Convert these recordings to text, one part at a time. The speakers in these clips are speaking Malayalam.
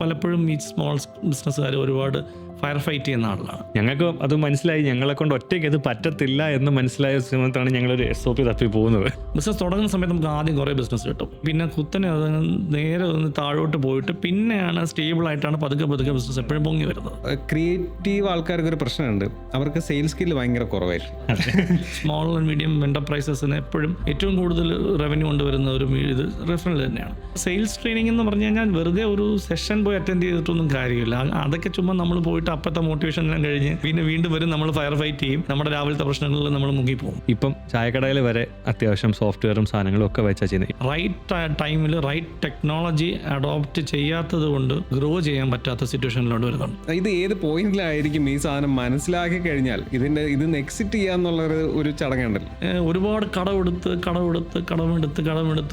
പലപ്പോഴും ഈ സ്മോൾ ബിസിനസ്സുകാർ ഒരുപാട് ഫയർ ഫൈറ്റ് ചെയ്യുന്ന ആളാണ്. ഞങ്ങൾക്ക് അത് മനസ്സിലായി, ഞങ്ങളെ കൊണ്ട് ഒറ്റയ്ക്ക് അത് പറ്റത്തില്ല എന്ന് മനസ്സിലായ സമയത്താണ് ഞങ്ങളൊരു SOP തപ്പി പോകുന്നത്. ബിസിനസ് തുടങ്ങുന്ന സമയത്ത് നമുക്ക് ആദ്യം കുറേ ബിസിനസ് കിട്ടും, പിന്നെ കുത്തനെ അത് നേരെ ഒന്ന് താഴോട്ട് പോയിട്ട് പിന്നെയാണ് സ്റ്റേബിളായിട്ടാണ് പതുക്കെ ബിസിനസ് എപ്പോഴും പൊങ്ങി വരുന്നത്. ക്രിയേറ്റീവ് ആൾക്കാർക്ക് ഒരു പ്രശ്നമുണ്ട്, അവർക്ക് സെയിൽസ് സ്കില്ല് ഭയങ്കര കുറവായിരിക്കും. സ്മോൾ ആൻഡ് മീഡിയം എന്റർപ്രൈസസിന് എപ്പോഴും ഏറ്റവും കൂടുതൽ റവന്യൂ കൊണ്ടുവരുന്ന ഒരു ഇത് റെഫറൽ തന്നെയാണ്. സെയിൽസ് ട്രെയിനിങ് എന്ന് പറഞ്ഞു കഴിഞ്ഞാൽ വെറുതെ ഒരു സെഷൻ പോയി അറ്റൻഡ് ചെയ്തിട്ടൊന്നും കാര്യമില്ല. അതൊക്കെ ചുമ്മാ നമ്മൾ പോയിട്ട് അപ്പത്തെ മോട്ടിവേഷൻ എല്ലാം കഴിഞ്ഞ് പിന്നെ വീണ്ടും വരും, നമ്മൾ ഫയർ ഫൈറ്റ് ചെയ്യും, നമ്മുടെ രാവിലത്തെ പ്രശ്നങ്ങളിൽ നമ്മൾ മുങ്ങിപ്പോകും. ഇപ്പം ചായക്കടയിൽ വരെ അത്യാവശ്യം സോഫ്റ്റ്വെയറും സാധനങ്ങളും ഒക്കെ വെച്ചാൽ ചെയ്യുന്നത്. റൈറ്റ് ടൈമിൽ റൈറ്റ് ടെക്നോളജി അഡോപ്റ്റ് ചെയ്യാത്തത് കൊണ്ട് ഗ്രോ ചെയ്യാൻ പറ്റാത്ത സിറ്റുവേഷനിലോട്ട് വരുന്നുണ്ട്. ഇത് ഏത് പോയിന്റിലായിരിക്കും ഈ സാധനം മനസ്സിലാക്കി കഴിഞ്ഞാൽ ഇതിന്ന് എക്സിറ്റ് ചെയ്യാന്നുള്ള ഒരു ചടങ്ങുണ്ടല്ലോ. ഒരുപാട് കടമെടുത്ത്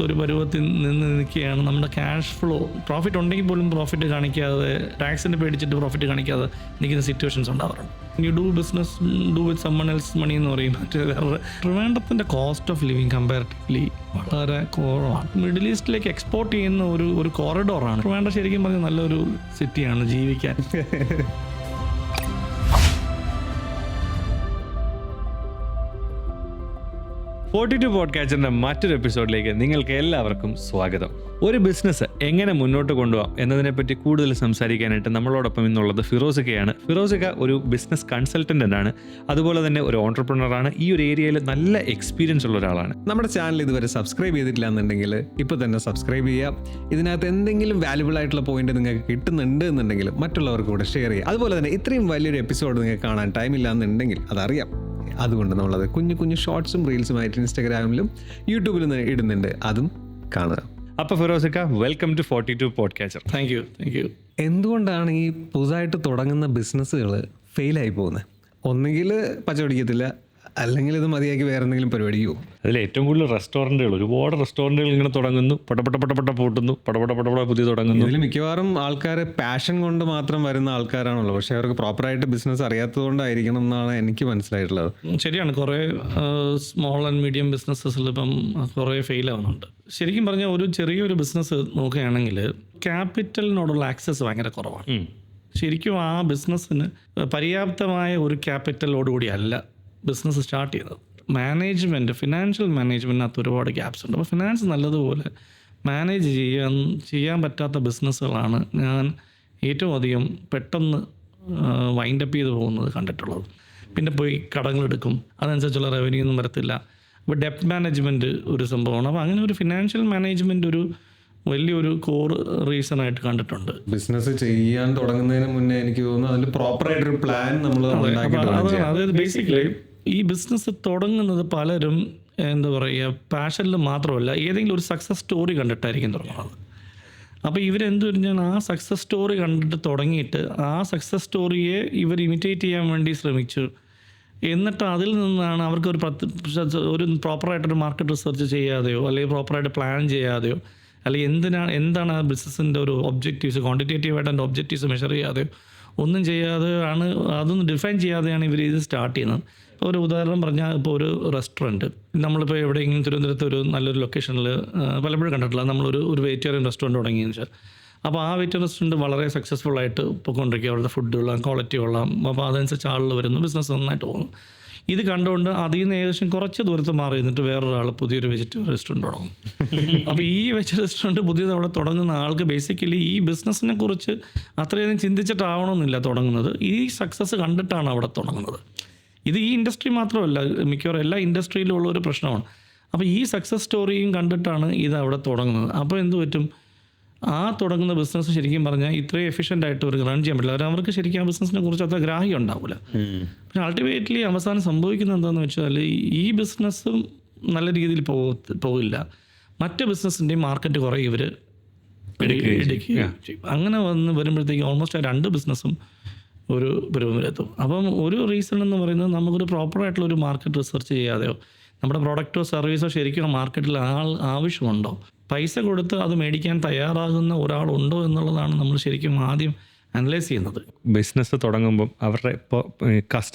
ഒരു പരുവത്തിൽ നിന്ന് നിൽക്കുകയാണ്. നമ്മുടെ ക്യാഷ് ഫ്ലോ, പ്രോഫിറ്റ് ഉണ്ടെങ്കിൽ പോലും പ്രോഫിറ്റ് കാണിക്കാതെ, ടാക്സിന് പേടിച്ചിട്ട് പ്രോഫിറ്റ് കാണിക്കാതെ നിൽക്കുന്ന സിറ്റുവേഷൻസ് ഉണ്ടാവാറുണ്ട്. You do business do with someone else money എന്ന് പറയും. ട്രിവാൻഡ്രത്തിൻ്റെ കോസ്റ്റ് ഓഫ് ലിവിങ് കമ്പാരിറ്റീവ്ലി വളരെ കുറവാണ്. മിഡിൽ ഈസ്റ്റിലേക്ക് എക്സ്പോർട്ട് ചെയ്യുന്ന ഒരു കോറിഡോറാണ് ട്രിവാൻഡ്രം. ശരിക്കും പറഞ്ഞാൽ നല്ലൊരു സിറ്റിയാണ് ജീവിക്കാൻ. 42 പോഡ്കാസ്റ്റിൻ്റെ മറ്റൊരു എപ്പിസോഡിലേക്ക് നിങ്ങൾക്ക് എല്ലാവർക്കും സ്വാഗതം. ഒരു ബിസിനസ് എങ്ങനെ മുന്നോട്ട് കൊണ്ടുപോകാം എന്നതിനെപ്പറ്റി കൂടുതൽ സംസാരിക്കാനായിട്ട് നമ്മളോടൊപ്പം ഇന്നുള്ളത് ഫിറോസിക്കയാണ്. ഫിറോസിക്ക ഒരു ബിസിനസ് കൺസൾട്ടൻ്റാണ്, അതുപോലെ തന്നെ ഒരു ഓൺട്രപ്രണറാണ്. ഈ ഒരു ഏരിയയിൽ നല്ല എക്സ്പീരിയൻസ് ഉള്ള ഒരാളാണ്. നമ്മുടെ ചാനൽ ഇതുവരെ സബ്സ്ക്രൈബ് ചെയ്തിട്ടില്ല എന്നുണ്ടെങ്കിൽ ഇപ്പോൾ തന്നെ സബ്സ്ക്രൈബ് ചെയ്യുക. ഇതിനകത്ത് എന്തെങ്കിലും വാല്യുബിൾ ആയിട്ടുള്ള പോയിന്റ് നിങ്ങൾക്ക് കിട്ടുന്നുണ്ട് എന്നുണ്ടെങ്കിൽ മറ്റുള്ളവർക്ക് കൂടെ ഷെയർ ചെയ്യുക. അതുപോലെ തന്നെ ഇത്രയും വലിയൊരു എപ്പിസോഡ് നിങ്ങൾക്ക് കാണാൻ ടൈമില്ല എന്നുണ്ടെങ്കിൽ അതറിയാം. അതുകൊണ്ട് നമ്മളത് കുഞ്ഞു ഷോർട്സും റീൽസുമായിട്ട് ഇൻസ്റ്റാഗ്രാമിലും യൂട്യൂബിലും ഇടുന്നുണ്ട്, അതും കാണുക. അപ്പോൾ ഫിറോസിക്ക, welcome to 42 podcaster. Thank you. എന്തുകൊണ്ടാണ് ഈ പുതുതായിട്ട് തുടങ്ങുന്ന ബിസിനസ്സുകൾ ഫെയിലായി പോകുന്നത്? ഒന്നുകിൽ പച്ച പിടിക്കത്തില്ല, അല്ലെങ്കിൽ ഇത് മതിയാക്കി വേറെ എന്തെങ്കിലും പരിപാടിക്കോ. അതിൽ ഏറ്റവും കൂടുതൽ ഒരുപാട് റെസ്റ്റോറൻറ്റുകൾ ഇങ്ങനെ തുടങ്ങുന്നു, പടപട പൂട്ടുന്നു, പടപട പുതിയ തുടങ്ങുന്നു. ഇതിൽ മിക്കവാറും ആൾക്കാർ പാഷൻ കൊണ്ട് മാത്രം വരുന്ന ആൾക്കാരാണല്ലോ, പക്ഷെ അവർക്ക് പ്രോപ്പറായിട്ട് ബിസിനസ് അറിയാത്തത് കൊണ്ടായിരിക്കണം എന്നാണ് എനിക്ക് മനസ്സിലായിട്ടുള്ളത്. ശരിയാണ്, കുറേ സ്മോൾ ആൻഡ് മീഡിയം ബിസിനസ്സസിൽ ഇപ്പം കുറേ ഫെയിൽ ആവുന്നുണ്ട്. ശരിക്കും പറഞ്ഞാൽ ഒരു ചെറിയൊരു ബിസിനസ് നോക്കുകയാണെങ്കിൽ ക്യാപിറ്റലിനോടുള്ള ആക്സസ് ഭയങ്കര കുറവാണ്. ശരിക്കും ആ ബിസിനസ്സിന് പര്യാപ്തമായ ഒരു ക്യാപിറ്റലോടുകൂടി അല്ല ബിസിനസ് സ്റ്റാർട്ട് ചെയ്തത്. ഫിനാൻഷ്യൽ മാനേജ്മെൻറ്റിനകത്ത് ഒരുപാട് ഗ്യാപ്സ് ഉണ്ട്. അപ്പോൾ ഫിനാൻസ് നല്ലതുപോലെ മാനേജ് ചെയ്യാൻ പറ്റാത്ത ബിസിനസ്സുകളാണ് ഞാൻ ഏറ്റവും അധികം പെട്ടെന്ന് വൈൻഡപ്പ് ചെയ്ത് പോകുന്നത് കണ്ടിട്ടുള്ളത്. പിന്നെ പോയി കടങ്ങളെടുക്കും, അതനുസരിച്ചുള്ള റവന്യൂ ഒന്നും വരത്തില്ല. അപ്പോൾ ഡെപ്റ്റ് മാനേജ്മെൻറ്റ് ഒരു സംഭവമാണ്. അപ്പോൾ അങ്ങനെ ഒരു ഫിനാൻഷ്യൽ മാനേജ്മെൻറ്റ് ഒരു വലിയൊരു കോർ റീസൺ ആയിട്ട് കണ്ടിട്ടുണ്ട്. ബിസിനസ് ചെയ്യാൻ തുടങ്ങുന്നതിന് മുന്നേ എനിക്ക് തോന്നുന്നു അതിൽ പ്രോപ്പറായിട്ടൊരു പ്ലാൻ നമ്മൾ അതായത് ബേസിക്കലി ഈ ബിസിനസ് തുടങ്ങുന്നത് പലരും എന്താ പറയുക പാഷനിൽ മാത്രമല്ല ഏതെങ്കിലും ഒരു സക്സസ് സ്റ്റോറി കണ്ടിട്ടായിരിക്കും തുടങ്ങുന്നത്. അപ്പോൾ ഇവരെന്ത് പറഞ്ഞാൽ ആ സക്സസ് സ്റ്റോറി കണ്ടിട്ട് തുടങ്ങിയിട്ട് ആ സക്സസ് സ്റ്റോറിയെ ഇവർ ഇമിറ്റേറ്റ് ചെയ്യാൻ വേണ്ടി ശ്രമിച്ചു. എന്നിട്ട് അതിൽ നിന്നാണ് അവർക്ക് ഒരു പ്രോപ്പറായിട്ടൊരു മാർക്കറ്റ് റിസർച്ച് ചെയ്യാതെയോ അല്ലെങ്കിൽ പ്രോപ്പറായിട്ട് പ്ലാൻ ചെയ്യാതെയോ അല്ലെങ്കിൽ എന്താണ് ആ ബിസിനസ്സിൻ്റെ ഒരു ഒബ്ജക്റ്റീവ്സ്, ക്വാണ്ടിറ്റേറ്റീവായിട്ട് അതിൻ്റെ ഒബ്ജക്റ്റീവ്സ് മെഷർ ചെയ്യാതെയോ ഒന്നും ചെയ്യാതെ അതൊന്നും ഡിഫൈൻ ചെയ്യാതെയാണ് ഇവർ ഇത് സ്റ്റാർട്ട് ചെയ്യുന്നത്. ഇപ്പോൾ ഒരു ഉദാഹരണം പറഞ്ഞാൽ, ഇപ്പോൾ ഒരു റെസ്റ്റോറൻറ്റ് നമ്മളിപ്പോൾ എവിടെയെങ്കിലും തിരുവനന്തപുരത്ത് ഒരു നല്ലൊരു ലൊക്കേഷനിൽ പലപ്പോഴും കണ്ടിട്ടില്ല, നമ്മളൊരു വെജിറ്റേറിയൻ റെസ്റ്റോറൻറ്റ് തുടങ്ങിയെന്ന് വെച്ചാൽ അപ്പോൾ ആ വെജിറ്റേറിയൻ റെസ്റ്റോറൻറ്റ് വളരെ സക്സസ്ഫുൾ ആയിട്ട് പോയിക്കൊണ്ടിരിക്കുക. അവിടുത്തെ ഫുഡ് കൊള്ളാം, ക്വാളിറ്റി കൊള്ളാം, അപ്പോൾ അതനുസരിച്ച് ആളുകൾ വരുന്നു, ബിസിനസ് നന്നായിട്ട് പോകുന്നു. ഇത് കണ്ടുകൊണ്ട് അതിൽ നിന്ന് ഏകദേശം കുറച്ച് ദൂരത്ത് മാറി നിന്നിട്ട് വേറൊരാൾ പുതിയൊരു വെജിറ്റേറിയൻ റെസ്റ്റോറൻറ്റ് തുടങ്ങും. അപ്പോൾ ഈ വെജിറ്റേറിയൻ റെസ്റ്റോറൻറ്റ് പുതിയത് അവിടെ തുടങ്ങുന്ന ആൾക്ക് ബേസിക്കലി ഈ ബിസിനസ്സിനെ കുറിച്ച് അത്രയധികം ചിന്തിച്ചിട്ടാവണമെന്നില്ല തുടങ്ങുന്നത്, ഈ സക്സസ് കണ്ടിട്ടാണ് അവിടെ തുടങ്ങുന്നത്. ഇത് ഈ ഇൻഡസ്ട്രി മാത്രമല്ല, മിക്കവാറും എല്ലാ ഇൻഡസ്ട്രിയിലും ഉള്ള ഒരു പ്രശ്നമാണ്. അപ്പോൾ ഈ സക്സസ് സ്റ്റോറിയും കണ്ടിട്ടാണ് ഇത് അവിടെ തുടങ്ങുന്നത്. അപ്പോൾ എന്ത് പറ്റും, ആ തുടങ്ങുന്ന ബിസിനസ് ശരിക്കും പറഞ്ഞാൽ ഇത്രയും എഫിഷ്യൻ്റായിട്ട് അവർക്ക് റൺ ചെയ്യാൻ പറ്റില്ല. അവർക്ക് ശരിക്കും ആ ബിസിനസ്സിനെ കുറിച്ച് അത്ര ഗ്രാഹ്യം ഉണ്ടാവില്ല. പിന്നെ അൾട്ടിമേറ്റ്ലി അവസാനം സംഭവിക്കുന്നത് എന്താണെന്ന് വെച്ചാൽ ഈ ബിസിനസ്സും നല്ല രീതിയിൽ പോകില്ല, മറ്റ് ബിസിനസ്സിൻ്റെയും മാർക്കറ്റ് കുറേ ഇവർ എടുക്കുകയും ചെയ്യും. അങ്ങനെ വരുമ്പോഴത്തേക്ക് ഓൾമോസ്റ്റ് ആ രണ്ട് ബിസിനസ്സും ഒരു പരുവത്തിലെത്തും. അപ്പം ഒരു റീസൺ എന്ന് പറയുന്നത് നമുക്കൊരു പ്രോപ്പറായിട്ടുള്ളൊരു മാർക്കറ്റ് റിസർച്ച് ചെയ്യാതെയോ നമ്മുടെ പ്രോഡക്റ്റോ സർവീസോ ശരിക്കും മാർക്കറ്റിൽ ആവശ്യമുണ്ടോ, പൈസ കൊടുത്ത് അത് മേടിക്കാൻ തയ്യാറാകുന്ന ഒരാളുണ്ടോ എന്നുള്ളതാണ് നമ്മൾ ശരിക്കും ആദ്യം അനലൈസ് ചെയ്യുന്നത്. ബിസിനസ് തുടങ്ങുമ്പം അവരുടെ ഇപ്പോൾ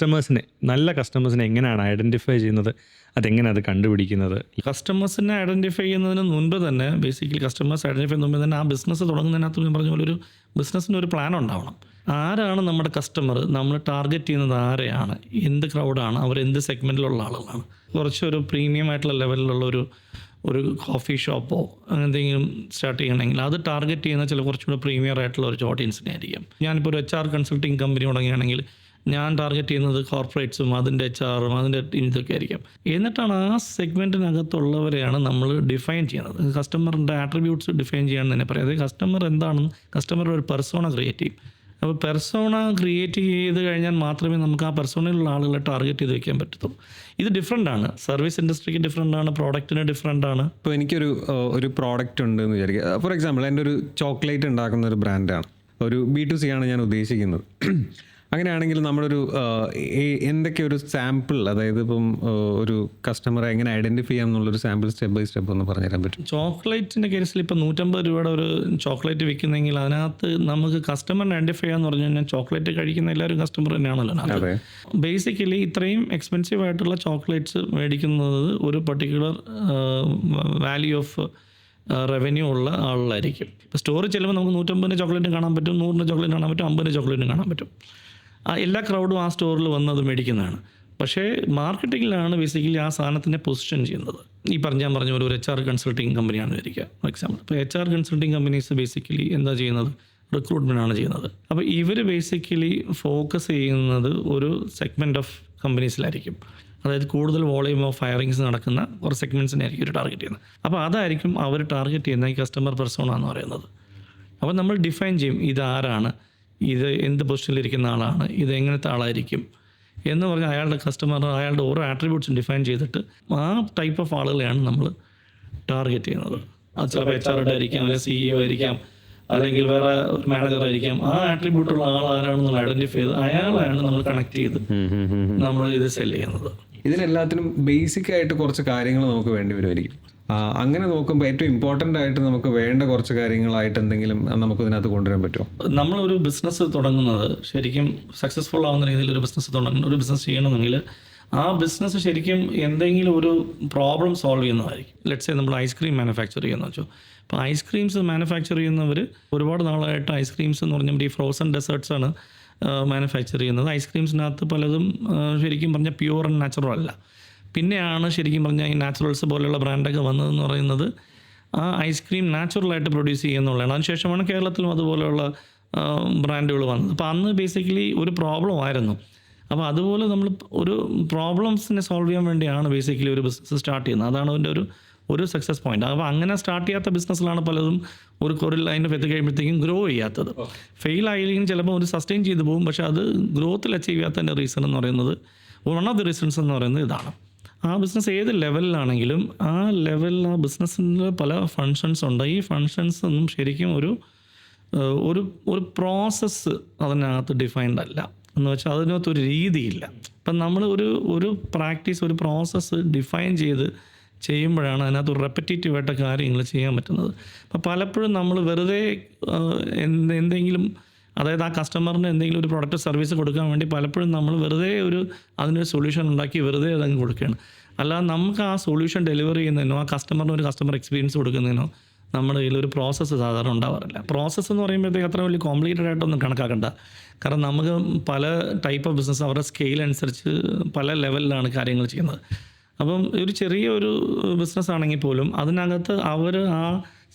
നല്ല കസ്റ്റമേഴ്സിനെ എങ്ങനെയാണ് ഐഡൻറ്റിഫൈ ചെയ്യുന്നത്, അതെങ്ങനെ അത് കണ്ടുപിടിക്കുന്നത്? കസ്റ്റമേഴ്സിനെ ഐഡൻറ്റിഫൈ ചെയ്യുന്നതിന് മുൻപ് തന്നെ ബേസിക്കലി കസ്റ്റമേഴ്സ് ഐഡൻറ്റിഫൈ ചെയ്യുന്നതിന് മുമ്പ് തന്നെ ആ ബിസിനസ് തുടങ്ങുന്നതിനകത്ത് ഞാൻ പറഞ്ഞ പോലെ ഒരു ബിസിനസ്സിന് ഒരു പ്ലാൻ ഉണ്ടാവണം. ആരാണ് നമ്മുടെ കസ്റ്റമർ, നമ്മൾ ടാർഗറ്റ് ചെയ്യുന്നത് ആരെയാണ്, എന്ത് ക്രൗഡാണ്, അവർ എന്ത് സെഗ്മെൻറ്റിലുള്ള ആളുകളാണ്. കുറച്ചൊരു പ്രീമിയം ആയിട്ടുള്ള ലെവലിലുള്ള ഒരു കോഫി ഷോപ്പോ എന്തെങ്കിലും സ്റ്റാർട്ട് ചെയ്യണമെങ്കിൽ അത് ടാർഗറ്റ് ചെയ്യുന്ന ചില കുറച്ചുകൂടെ പ്രീമിയർ ആയിട്ടുള്ള ഒരു ഓഡിയൻസിനെ ആയിരിക്കും. ഞാനിപ്പോൾ ഒരു HR കൺസൾട്ടിങ് കമ്പനി തുടങ്ങുകയാണെങ്കിൽ ഞാൻ ടാർഗറ്റ് ചെയ്യുന്നത് കോർപ്പറേറ്റ്സും അതിൻ്റെ HR-ഉം അതിൻ്റെ ഇതൊക്കെ ആയിരിക്കും. എന്നിട്ടാണ് ആ സെഗ്മെൻറ്റിനകത്തുള്ളവരെയാണ് നമ്മൾ ഡിഫൈൻ ചെയ്യുന്നത്. കസ്റ്റമറിൻ്റെ ആട്രിബ്യൂട്ട്സ് ഡിഫൈൻ ചെയ്യാമെന്ന് തന്നെ പറയാം. അതായത് കസ്റ്റമർ എന്താണെന്ന് കസ്റ്റമറുടെ ഒരു പെർസോണ ക്രിയേറ്റ് ചെയ്യും. അപ്പോൾ പെർസോണ ക്രിയേറ്റ് ചെയ്ത് കഴിഞ്ഞാൽ മാത്രമേ നമുക്ക് ആ പെർസോണയിലുള്ള ആളുകളെ ടാർഗറ്റ് ചെയ്ത് വെക്കാൻ പറ്റത്തുള്ളൂ. ഇത് ഡിഫറെൻ്റ് ആണ്, സർവീസ് ഇൻഡസ്ട്രിക്ക് ഡിഫറെൻ്റ് ആണ്, പ്രോഡക്റ്റിന് ഡിഫറെൻ്റ് ആണ്. ഇപ്പോൾ എനിക്കൊരു പ്രോഡക്റ്റ് ഉണ്ട് എന്ന് വിചാരിക്കുക. ഫോർ എക്സാമ്പിൾ എൻ്റെ ഒരു ചോക്ലേറ്റ് ഉണ്ടാക്കുന്ന ഒരു ബ്രാൻഡാണ്, ഒരു B2C ആണ് ഞാൻ ഉദ്ദേശിക്കുന്നത്. അങ്ങനെയാണെങ്കിൽ നമ്മളൊരു എന്തൊക്കെ ഒരു സാമ്പിൾ, അതായത് ഇപ്പം ഒരു കസ്റ്റമറെ എങ്ങനെ ഐഡൻറ്റിഫൈ ചെയ്യാം എന്നുള്ളൊരു സാമ്പിൾ സ്റ്റെപ്പ് ബൈ സ്റ്റെപ്പ് ഒന്ന് പറഞ്ഞുതരാൻ പറ്റും? ചോക്ലേറ്റിൻ്റെ കേസിൽ ഇപ്പോൾ 150 രൂപയുടെ ഒരു ചോക്ലേറ്റ് വിൽക്കുന്നെങ്കിൽ അതിനകത്ത് നമുക്ക് കസ്റ്റമറിനെ ഐഡൻറ്റിഫൈ ചെയ്യാന്ന് പറഞ്ഞു കഴിഞ്ഞാൽ ചോക്ലേറ്റ് കഴിക്കുന്ന എല്ലാവരും കസ്റ്റമർ തന്നെയാണല്ലോ. ബേസിക്കലി ഇത്രയും എക്സ്പെൻസീവ് ആയിട്ടുള്ള ചോക്ലേറ്റ്സ് മേടിക്കുന്നത് ഒരു പർട്ടിക്കുലർ വാല്യൂ ഓഫ് റവന്യൂ ഉള്ള ആളായിരിക്കും. ഇപ്പോൾ സ്റ്റോറിൽ ചെല്ലുമ്പോൾ നമുക്ക് 150 ചോക്ലേറ്റ് കാണാൻ പറ്റും, 100 ചോക്ലേറ്റ് കാണാൻ പറ്റും, 50 ചോക്ലേറ്റ് കാണാൻ പറ്റും. എല്ലാ ക്രൗഡും ആ സ്റ്റോറിൽ വന്ന് അത് മേടിക്കുന്നതാണ്. പക്ഷേ മാർക്കറ്റിങ്ങിലാണ് ബേസിക്കലി ആ സാധനത്തിനെ പൊസിഷൻ ചെയ്യുന്നത്. ഈ ഞാൻ പറഞ്ഞ പോലെ ഒരു HR കൺസൾട്ടിങ് കമ്പനിയാണ് വിചാരിക്കുക ഫോർ എക്സാമ്പിൾ. ഇപ്പോൾ HR കൺസൾട്ടിങ് കമ്പനീസ് ബേസിക്കലി എന്താ ചെയ്യുന്നത്, റിക്രൂട്ട്മെൻറ്റാണ് ചെയ്യുന്നത്. അപ്പോൾ ഇവർ ബേസിക്കലി ഫോക്കസ് ചെയ്യുന്നത് ഒരു സെഗ്മെൻറ്റ് ഓഫ് കമ്പനീസിലായിരിക്കും. അതായത് കൂടുതൽ വോളിയം ഓഫ് ഹയറിങ്സ് നടക്കുന്ന കുറച്ച് സെഗ്മെൻറ്റ്സിനെ ആയിരിക്കും ഒരു ടാർഗറ്റ് ചെയ്യുന്നത്. അപ്പോൾ അതായിരിക്കും അവർ ടാർഗറ്റ് ചെയ്യുന്ന ഈ കസ്റ്റമർ പെർസോണ എന്ന് പറയുന്നത്. അപ്പോൾ നമ്മൾ ഡിഫൈൻ ചെയ്യും ഇതാരാണ്, ഇത് എന്ത് പൊസിഷനിലിരിക്കുന്ന ആളാണ്, ഇത് എങ്ങനത്തെ ആളായിരിക്കും എന്ന് പറഞ്ഞാൽ അയാളുടെ കസ്റ്റമർ അയാളുടെ ഓരോ ആട്രിബ്യൂട്ട്സും ഡിഫൈൻ ചെയ്തിട്ട് ആ ടൈപ്പ് ഓഫ് ആളുകളെയാണ് നമ്മൾ ടാർഗറ്റ് ചെയ്യുന്നത്. അത് ചിലപ്പോൾ HR ആയിരിക്കാം, അല്ലെങ്കിൽ CEO ആയിരിക്കാം, അല്ലെങ്കിൽ വേറെ ഒരു മാനേജർ ആയിരിക്കാം. ആ ആട്രിബ്യൂട്ടുള്ള ആൾ ആരാണെന്നുള്ള ഐഡൻറ്റിഫൈ ചെയ്ത് അയാളെയാണ് നമ്മൾ കണക്ട് ചെയ്ത് നമ്മൾ ഇത് സെല് ചെയ്യുന്നത്. ഇതിനെല്ലാത്തിനും ബേസിക് ആയിട്ട് കുറച്ച് കാര്യങ്ങൾ നമുക്ക് വേണ്ടി വരുമായിരിക്കും. അങ്ങനെ നോക്കുമ്പോൾ ഏറ്റവും ഇമ്പോർട്ടൻ്റ് ആയിട്ട് നമുക്ക് വേണ്ട കുറച്ച് കാര്യങ്ങളായിട്ട് എന്തെങ്കിലും നമുക്ക് ഇതിനകത്ത് കൊണ്ടുവരാൻ പറ്റുമോ? നമ്മളൊരു ബിസിനസ് തുടങ്ങുന്നത് ശരിക്കും സക്സസ്ഫുൾ ആവുന്ന രീതിയിൽ ഒരു ബിസിനസ് ചെയ്യണമെങ്കിൽ ആ ബിസിനസ് ശരിക്കും എന്തെങ്കിലും ഒരു പ്രോബ്ലം സോൾവ് ചെയ്യുന്നതായിരിക്കും. ലെറ്റ്സ് സേ നമ്മൾ ഐസ്ക്രീം മാനുഫാക്ചർ ചെയ്യുന്ന വെച്ചോ. അപ്പോൾ ഐസ്ക്രീംസ് മാനുഫാക്ചർ ചെയ്യുന്നവർ ഒരുപാട് നാളായിട്ട് ഐസ്ക്രീംസ് എന്ന് പറഞ്ഞാൽ ഈ ഫ്രോസൺ ഡെസേർട്ട്സാണ് മാനുഫാക്ചർ ചെയ്യുന്നത്. ഐസ്ക്രീംസിനകത്ത് പലതും ശരിക്കും പറഞ്ഞാൽ പ്യൂർ ആൻഡ് നാച്ചുറൽ അല്ല. പിന്നെയാണ് ശരിക്കും പറഞ്ഞാൽ ഈ നാച്ചുറൽസ് പോലെയുള്ള ബ്രാൻഡൊക്കെ വന്നതെന്ന് പറയുന്നത് ആ ഐസ്ക്രീം നാച്ചുറലായിട്ട് പ്രൊഡ്യൂസ് ചെയ്യുന്നുള്ളതാണ്. അതിനുശേഷമാണ് കേരളത്തിലും അതുപോലെയുള്ള ബ്രാൻഡുകൾ വന്നത്. അപ്പോൾ അന്ന് ബേസിക്കലി ഒരു പ്രോബ്ലം ആയിരുന്നു. അപ്പോൾ അതുപോലെ നമ്മൾ ഒരു പ്രോബ്ലംസിനെ സോൾവ് ചെയ്യാൻ വേണ്ടിയാണ് ബേസിക്കലി ഒരു ബിസിനസ് സ്റ്റാർട്ട് ചെയ്യുന്നത്. അതാണ് അതിൻ്റെ ഒരു സക്സസ് പോയിന്റ്. അപ്പോൾ അങ്ങനെ സ്റ്റാർട്ട് ചെയ്യാത്ത ബിസിനസ്സിലാണ് പലതും ഒരു ലൈൻ ഓഫ് എത്തി കഴിയുമ്പോഴത്തേക്കും ഗ്രോ ചെയ്യാത്തത്. ഫെയിൽ ആയില്ലെങ്കിൽ ചിലപ്പോൾ ഒരു സസ്റ്റെയിൻ ചെയ്ത് പോകും. പക്ഷേ അത് ഗ്രോത്തിൽ അച്ചീവ് ചെയ്യാത്തതിൻ്റെ റീസൺ എന്ന് പറയുന്നത് വൺ ഓഫ് ദി റീസൺസ് എന്ന് പറയുന്നത് ഇതാണ്. ആ ബിസിനസ് ഏത് ലെവലിലാണെങ്കിലും ആ ലെവലിൽ ആ ബിസിനസ്സിൻ്റെ പല ഫങ്ഷൻസ് ഉണ്ട്. ഈ ഫങ്ഷൻസ് ഒന്നും ശരിക്കും ഒരു പ്രോസസ്സ് അതിനകത്ത് ഡിഫൈൻഡ് അല്ല. എന്ന് വെച്ചാൽ അതിനകത്തൊരു രീതിയില്ല. അപ്പം നമ്മൾ ഒരു പ്രാക്ടീസ് ഒരു പ്രോസസ്സ് ഡിഫൈൻ ചെയ്ത് ചെയ്യുമ്പോഴാണ് അതിനകത്ത് ഒരു റെപ്പറ്റേറ്റീവ് ആയിട്ട് കാര്യങ്ങൾ ചെയ്യാൻ പറ്റുന്നത്. അപ്പം പലപ്പോഴും നമ്മൾ വെറുതെ എന്തെങ്കിലും, അതായത് ആ കസ്റ്റമറിന് എന്തെങ്കിലും ഒരു പ്രൊഡക്റ്റ് സർവീസ് കൊടുക്കാൻ വേണ്ടി പലപ്പോഴും നമ്മൾ വെറുതെ അതിനൊരു സൊല്യൂഷൻ ഉണ്ടാക്കി വെറുതെ അതങ്ങ് കൊടുക്കുകയാണ്. അല്ലാതെ നമുക്ക് ആ സൊല്യൂഷൻ ഡെലിവർ ചെയ്യുന്നതിനോ ആ കസ്റ്റമറിന് ഒരു കസ്റ്റമർ എക്സ്പീരിയൻസ് കൊടുക്കുന്നതിനോ നമ്മുടെ കയ്യിലൊരു പ്രോസസ്സ് സാധാരണ ഉണ്ടാവാറില്ല. പ്രോസസ്സ് എന്ന് പറയുമ്പോഴത്തേക്ക് അത്ര വലിയ കോംപ്ലിക്കേറ്റഡ് ആയിട്ടൊന്നും കണക്കാക്കണ്ട. കാരണം നമുക്ക് പല ടൈപ്പ് ഓഫ് ബിസിനസ് അവരുടെ സ്കെയിൽ അനുസരിച്ച് പല ലെവലിലാണ് കാര്യങ്ങൾ ചെയ്യുന്നത്. അപ്പം ഒരു ചെറിയൊരു ബിസിനസ് ആണെങ്കിൽ പോലും അതിനകത്ത് അവർ ആ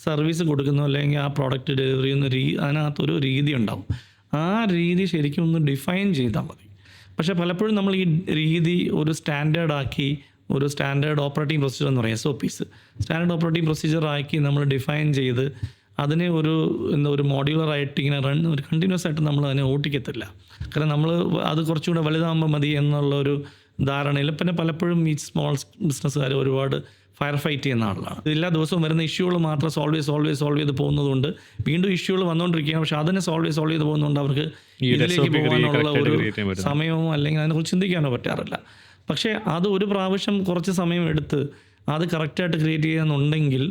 സർവീസ് കൊടുക്കുന്നു അല്ലെങ്കിൽ ആ പ്രോഡക്റ്റ് ഡെലിവറി ചെയ്യുന്ന അതിനകത്തൊരു രീതി ഉണ്ടാവും. ആ രീതി ശരിക്കും ഒന്ന് ഡിഫൈൻ ചെയ്താൽ മതി. പക്ഷേ പലപ്പോഴും നമ്മൾ ഈ രീതി ഒരു സ്റ്റാൻഡേർഡാക്കി ഒരു സ്റ്റാൻഡേർഡ് ഓപ്പറേറ്റിംഗ് പ്രൊസീജിയർ എന്ന് പറയും SOPs, സ്റ്റാൻഡേർഡ് ഓപ്പറേറ്റിംഗ് പ്രൊസീജിയർ ആക്കി നമ്മൾ ഡിഫൈൻ ചെയ്ത് അതിനെ ഒരു മോഡ്യൂളറായിട്ട് ഇങ്ങനെ ഒരു കണ്ടിന്യൂസ് ആയിട്ട് നമ്മൾ അതിനെ ഓട്ടിക്കത്തില്ല. കാരണം നമ്മൾ അത് കുറച്ചുകൂടെ വലുതാകുമ്പോൾ മതി എന്നുള്ളൊരു ധാരണയിൽ പിന്നെ പലപ്പോഴും ഈ സ്മോൾ ബിസിനസ്സുകാർ ഒരുപാട് ഫയർ ഫൈറ്റ് ചെയ്യുന്ന ആളാണ്. എല്ലാ ദിവസവും വരുന്ന ഇഷ്യൂകൾ മാത്രം സോൾവ് ചെയ്ത് പോകുന്നതുകൊണ്ട് വീണ്ടും ഇഷ്യൂകൾ വന്നുകൊണ്ടിരിക്കുകയാണ്. പക്ഷെ അതിനെ സോൾവ് ചെയ്ത് പോകുന്നതുകൊണ്ട് അവർക്ക് ഇതിലേക്ക് പോകാനുള്ള ഒരു സമയവും അല്ലെങ്കിൽ അതിനെക്കുറിച്ച് ചിന്തിക്കാനോ പറ്റാറില്ല. പക്ഷേ അത് ഒരു പ്രാവശ്യം കുറച്ച് സമയം എടുത്ത് അത് കറക്റ്റായിട്ട് ക്രിയേറ്റ് ചെയ്യാന്നുണ്ടെങ്കിൽ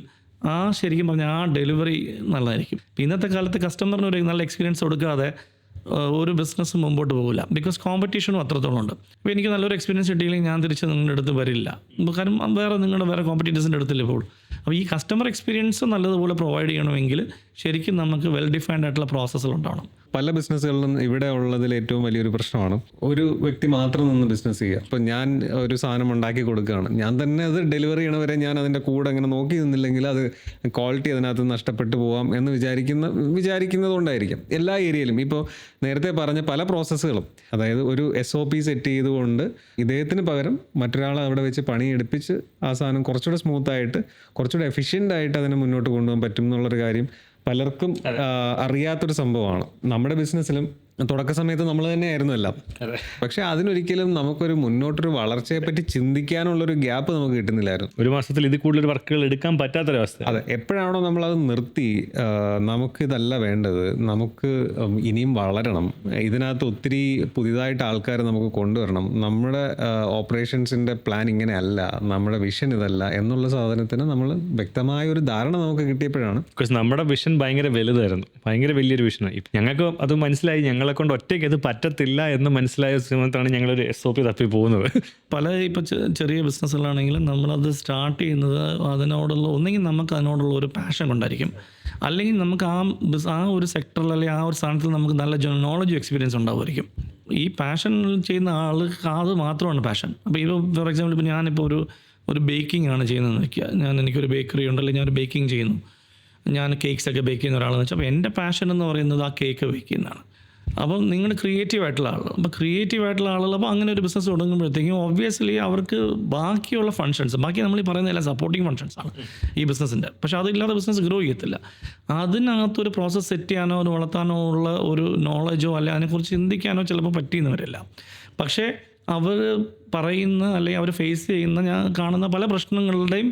ശരിക്കും പറഞ്ഞാൽ ആ ഡെലിവറി നല്ലതായിരിക്കും. ഇന്നത്തെ കാലത്ത് കസ്റ്റമറിന് ഒരു നല്ല എക്സ്പീരിയൻസ് കൊടുക്കാതെ ഒരു ബിസിനസ് മുമ്പോട്ട് പോകില്ല. ബിക്കോസ് കോമ്പറ്റീഷനും അത്രത്തോളം ഉണ്ട്. ഇപ്പോൾ എനിക്ക് നല്ലൊരു എക്സ്പീരിയൻസ് കിട്ടിയില്ലെങ്കിൽ ഞാൻ തിരിച്ച് നിങ്ങളുടെ അടുത്ത് വരില്ല. കാരണം നിങ്ങളുടെ വേറെ കോമ്പറ്റീറ്റേഴ്സിൻ്റെ അടുത്തില്ല ഇപ്പോൾ. അപ്പോൾ ഈ കസ്റ്റമർ എക്സ്പീരിയൻസ് നല്ലതുപോലെ പ്രൊവൈഡ് ചെയ്യണമെങ്കിൽ ശരിക്കും നമുക്ക് വെൽ ഡിഫൈൻഡ് ആയിട്ടുള്ള പ്രോസസ്സുകൾ ഉണ്ടാവണം. പല ബിസിനസ്സുകളിലും ഇവിടെ ഉള്ളതിൽ ഏറ്റവും വലിയൊരു പ്രശ്നമാണ് ഒരു വ്യക്തി മാത്രം നിന്ന് ബിസിനസ് ചെയ്യുക. അപ്പോൾ ഞാൻ ഒരു സാധനം ഉണ്ടാക്കി കൊടുക്കുകയാണ്, ഞാൻ തന്നെ അത് ഡെലിവറി ചെയ്യണവരെ ഞാൻ അതിൻ്റെ കൂടെ അങ്ങനെ നോക്കി നിന്നില്ലെങ്കിൽ അത് ക്വാളിറ്റി അതിനകത്ത് നഷ്ടപ്പെട്ടു പോകാം എന്ന് വിചാരിക്കുന്നതുകൊണ്ടായിരിക്കും എല്ലാ ഏരിയയിലും. ഇപ്പോൾ നേരത്തെ പറഞ്ഞ പല പ്രോസസ്സുകളും, അതായത് ഒരു SOP സെറ്റ് ചെയ്തുകൊണ്ട് ഇദ്ദേഹത്തിന് പകരം മറ്റൊരാളെ അവിടെ വെച്ച് പണിയെടുപ്പിച്ച് ആ സാധനം കുറച്ചുകൂടെ സ്മൂത്തായിട്ട് കുറച്ചുകൂടെ എഫിഷ്യൻ്റ് ആയിട്ട് അതിനെ മുന്നോട്ട് കൊണ്ടുപോകാൻ പറ്റും എന്നുള്ളൊരു കാര്യം പലർക്കും അറിയാത്തൊരു സംഭവമാണ്. നമ്മുടെ ബിസിനസ്സിലും തുടക്ക സമയത്ത് നമ്മൾ തന്നെയായിരുന്നു എല്ലാം. പക്ഷെ അതിനൊരിക്കലും നമുക്കൊരു മുന്നോട്ടൊരു വളർച്ചയെ പറ്റി ചിന്തിക്കാനുള്ളൊരു ഗ്യാപ്പ് നമുക്ക് കിട്ടുന്നില്ലായിരുന്നു. ഒരു മാസത്തിൽ ഇതിൽ കൂടുതൽ വർക്കുകൾ എടുക്കാൻ പറ്റാത്തൊരവസ്ഥ. അതെ, എപ്പോഴാണോ നമ്മളത് നിർത്തി നമുക്കിതല്ല വേണ്ടത്, നമുക്ക് ഇനിയും വളരണം, ഇതിനകത്ത് ഒത്തിരി പുതിയതായിട്ട് ആൾക്കാർ നമുക്ക് കൊണ്ടുവരണം, നമ്മുടെ ഓപ്പറേഷൻസിൻ്റെ പ്ലാൻ ഇങ്ങനെ അല്ല, നമ്മുടെ വിഷൻ ഇതല്ല എന്നുള്ള സാധനത്തിന് നമ്മൾ വ്യക്തമായ ഒരു ധാരണ നമുക്ക് കിട്ടിയപ്പോഴാണ്. ബിക്കോസ് നമ്മുടെ വിഷൻ ഭയങ്കര വലുതായിരുന്നു, ഭയങ്കര വലിയൊരു വിഷനാണ്. ഞങ്ങൾക്ക് അത് മനസ്സിലായി, ഞങ്ങളെ കൊണ്ട് ഒറ്റയ്ക്ക് അത് പറ്റത്തില്ല എന്ന് മനസ്സിലായ സമയത്താണ് ഞങ്ങളൊരു SOP തപ്പി പോകുന്നത്. പല ഇപ്പോൾ ചെറിയ ബിസിനസ്സുകളാണെങ്കിലും നമ്മളത് സ്റ്റാർട്ട് ചെയ്യുന്നത് ഒന്നെങ്കിൽ നമുക്ക് അതിനോടുള്ള ഒരു പാഷൻ കൊണ്ടായിരിക്കും, അല്ലെങ്കിൽ നമുക്ക് ആ ഒരു സെക്ടറിൽ അല്ലെങ്കിൽ ആ ഒരു സ്ഥാനത്തിൽ നമുക്ക് നല്ല നോളജും എക്സ്പീരിയൻസ് ഉണ്ടാവുമായിരിക്കും. ഈ പാഷൻ ചെയ്യുന്ന ആൾക്ക് അത് മാത്രമാണ് പാഷൻ. അപ്പോൾ ഇപ്പോൾ ഫോർ എക്സാമ്പിൾ ഇപ്പോൾ ഞാനിപ്പോൾ ഒരു ബേക്കിംഗ് ആണ് ചെയ്യുന്നതെന്ന് വയ്ക്കുക, എനിക്കൊരു ബേക്കറി ഉണ്ടല്ലോ, ഞാനൊരു ബേക്കിംഗ് ചെയ്യുന്നു, ഞാൻ കേക്ക്സൊക്കെ ബേക്ക് ചെയ്യുന്ന ഒരാളെന്ന് വെച്ചാൽ അപ്പോൾ എൻ്റെ പാഷൻ എന്ന് പറയുന്നത് ആ കേക്ക് ബേക്ക് ചെയ്യുന്നതാണ്. അപ്പം നിങ്ങൾ ക്രിയേറ്റീവ് ആയിട്ടുള്ള ആളുകൾ, അപ്പോൾ ക്രിയേറ്റീവ് ആയിട്ടുള്ള ആളുകൾ അപ്പോൾ അങ്ങനെ ഒരു ബിസിനസ് തുടങ്ങുമ്പോഴത്തേക്കും ഒബ്വിയസ്ലി അവർക്ക് ബാക്കിയുള്ള ഫങ്ഷൻസ്, ബാക്കി നമ്മൾ ഈ പറയുന്ന എല്ലാം സപ്പോർട്ടിങ് ഫങ്ഷൻസാണ് ഈ ബിസിനസ്സിൻ്റെ. പക്ഷേ അതില്ലാതെ ബിസിനസ് ഗ്രോ ചെയ്യത്തില്ല. അതിനകത്തൊരു പ്രോസസ്സ് സെറ്റ് ചെയ്യാനോ ഒരു വളർത്താനോ ഉള്ള ഒരു നോളജോ അല്ലെ അതിനെക്കുറിച്ച് ചിന്തിക്കാനോ ചിലപ്പോൾ പറ്റിയെന്ന് വരില്ല. പക്ഷേ അവർ പറയുന്ന അല്ലെങ്കിൽ അവർ ഫേസ് ചെയ്യുന്ന ഞാൻ കാണുന്ന പല പ്രശ്നങ്ങളുടെയും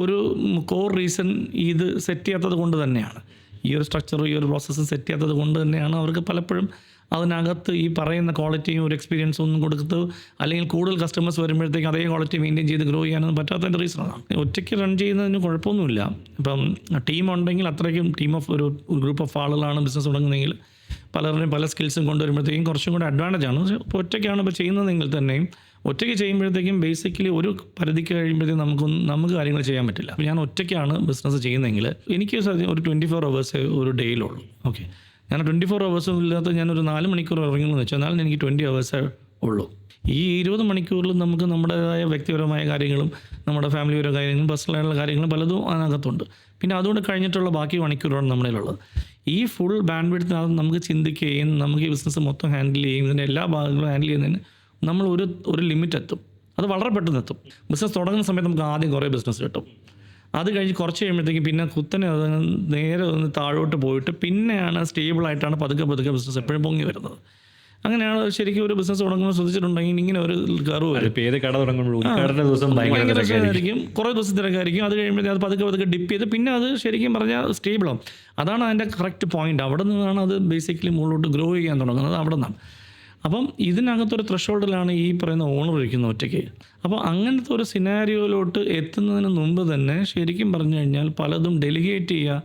ഒരു കോർ റീസൺ ഇത് സെറ്റ് ചെയ്യാത്തത് കൊണ്ട് തന്നെയാണ്. ഈ ഒരു സ്ട്രക്ചറും ഈ ഒരു പ്രോസസ്സും സെറ്റ് ചെയ്യാത്തത് കൊണ്ട് തന്നെയാണ് അവർക്ക് പലപ്പോഴും അതിനകത്ത് ഈ പറയുന്ന ക്വാളിറ്റിയും ഒരു എക്സ്പീരിയൻസും ഒന്നും കൊടുത്ത് അല്ലെങ്കിൽ കൂടുതൽ കസ്റ്റമേഴ്സ് വരുമ്പോഴത്തേക്കും അതേ ക്വാളിറ്റി മെയിൻറ്റെയിൻ ചെയ്ത് ഗ്രോ ചെയ്യാനൊന്നും പറ്റാത്തതിൻ്റെ റീസണാണ്. ഒറ്റയ്ക്ക് റൺ ചെയ്യുന്നതിന് കുഴപ്പമൊന്നുമില്ല. ഇപ്പം ടീം ഉണ്ടെങ്കിൽ അത്രയ്ക്കും ഒരു ഗ്രൂപ്പ് ഓഫ് ആളുകളാണ് ബിസിനസ് തുടങ്ങുന്നതെങ്കിൽ പലരുടെയും പല സ്കിൽസും കൊണ്ടുവരുമ്പോഴത്തേക്കും കുറച്ചും കൂടെ അഡ്വാൻറ്റേജ് ആണ്. ഇപ്പോൾ ഒറ്റയ്ക്കാണ് ഇപ്പോൾ ചെയ്യുന്നതെങ്കിൽ തന്നെയും ഒറ്റയ്ക്ക് ചെയ്യുമ്പോഴത്തേക്കും ബേസിക്കലി ഒരു പരിധിക്ക് കഴിയുമ്പോഴത്തേക്കും നമുക്ക് കാര്യങ്ങൾ ചെയ്യാൻ പറ്റില്ല. അപ്പോൾ ഞാൻ ഒറ്റയ്ക്കാണ് ബിസിനസ് ചെയ്യുന്നതെങ്കിൽ എനിക്ക് ഒരു 24 hours ഒരു ഡേയിലുള്ളൂ. ഓക്കെ, ഞാൻ 24 hours ഇല്ലാത്ത ഞാനൊരു 4 മണിക്കൂർ ഇറങ്ങുമെന്ന് വെച്ചാൽ എന്നാലും എനിക്ക് 20 hours ഉള്ളൂ. ഈ 20 മണിക്കൂറിൽ നമുക്ക് നമ്മുടേതായ വ്യക്തിപരമായ കാര്യങ്ങളും നമ്മുടെ ഫാമിലിപരമായ കാര്യങ്ങളും പേഴ്സണലായിട്ടുള്ള കാര്യങ്ങളും പലതും അതിനകത്തുണ്ട്. പിന്നെ അതുകൊണ്ട് കഴിഞ്ഞിട്ടുള്ള ബാക്കി മണിക്കൂറാണ് നമ്മളിലുള്ളത്. ഈ ഫുൾ ബാൻഡ് വിഡ്ത്തിനകത്ത് നമുക്ക് ചിന്തിക്കുകയും നമുക്ക് ഈ ബിസിനസ് മൊത്തം ഹാൻഡിൽ ചെയ്യും, ഇതിൻ്റെ എല്ലാ ഭാഗങ്ങളും ഹാൻഡിൽ ചെയ്യുന്നതിന് നമ്മൾ ഒരു ലിമിറ്റ് എത്തും. അത് വളരെ പെട്ടെന്ന് എത്തും. ബിസിനസ് തുടങ്ങുന്ന സമയത്ത് നമുക്ക് ആദ്യം കുറേ ബിസിനസ് കിട്ടും. അത് കഴിഞ്ഞ് കുറച്ച് കഴിയുമ്പോഴത്തേക്കും പിന്നെ കുത്തനെ അത് നേരെ ഒന്ന് താഴോട്ട് പോയിട്ട് പിന്നെയാണ് സ്റ്റേബിളായിട്ടാണ് പതുക്കെ ബിസിനസ് എപ്പോഴും പൊങ്ങി വരുന്നത്. അങ്ങനെയാണ് ശരിക്കും ഒരു ബിസിനസ് തുടങ്ങുമ്പോൾ ശ്രദ്ധിച്ചിട്ടുണ്ടെങ്കിൽ ഇങ്ങനെ ഒരു കർവ് വരും. കട തുടങ്ങുമ്പോഴായിരിക്കും കുറേ ദിവസം തിരക്കായിരിക്കും. അത് കഴിയുമ്പോഴത്തേക്കും അത് പതുക്കെ ഡിപ്പ് ചെയ്ത് പിന്നെ അത് ശരിക്കും പറഞ്ഞാൽ സ്റ്റേബിളാവും. അതാണ് അതിൻ്റെ കറക്റ്റ് പോയിന്റ്. അവിടെ നിന്നാണ് അത് ബേസിക്കലി മുകളിലോട്ട് ഗ്രോ ചെയ്യാൻ തുടങ്ങുന്നത്, അവിടെ നിന്നാണ്. അപ്പം ഇതിനകത്തൊരു ത്രഷോൾഡിലാണ് ഈ പറയുന്ന ഓണർ ഇരിക്കുന്നത് ഒറ്റയ്ക്ക്. അപ്പോൾ അങ്ങനത്തെ ഒരു സിനാരിയോയിലോട്ട് എത്തുന്നതിന് മുമ്പ് തന്നെ ശരിക്കും പറഞ്ഞു കഴിഞ്ഞാൽ പലതും ഡെലിഗേറ്റ് ചെയ്യുക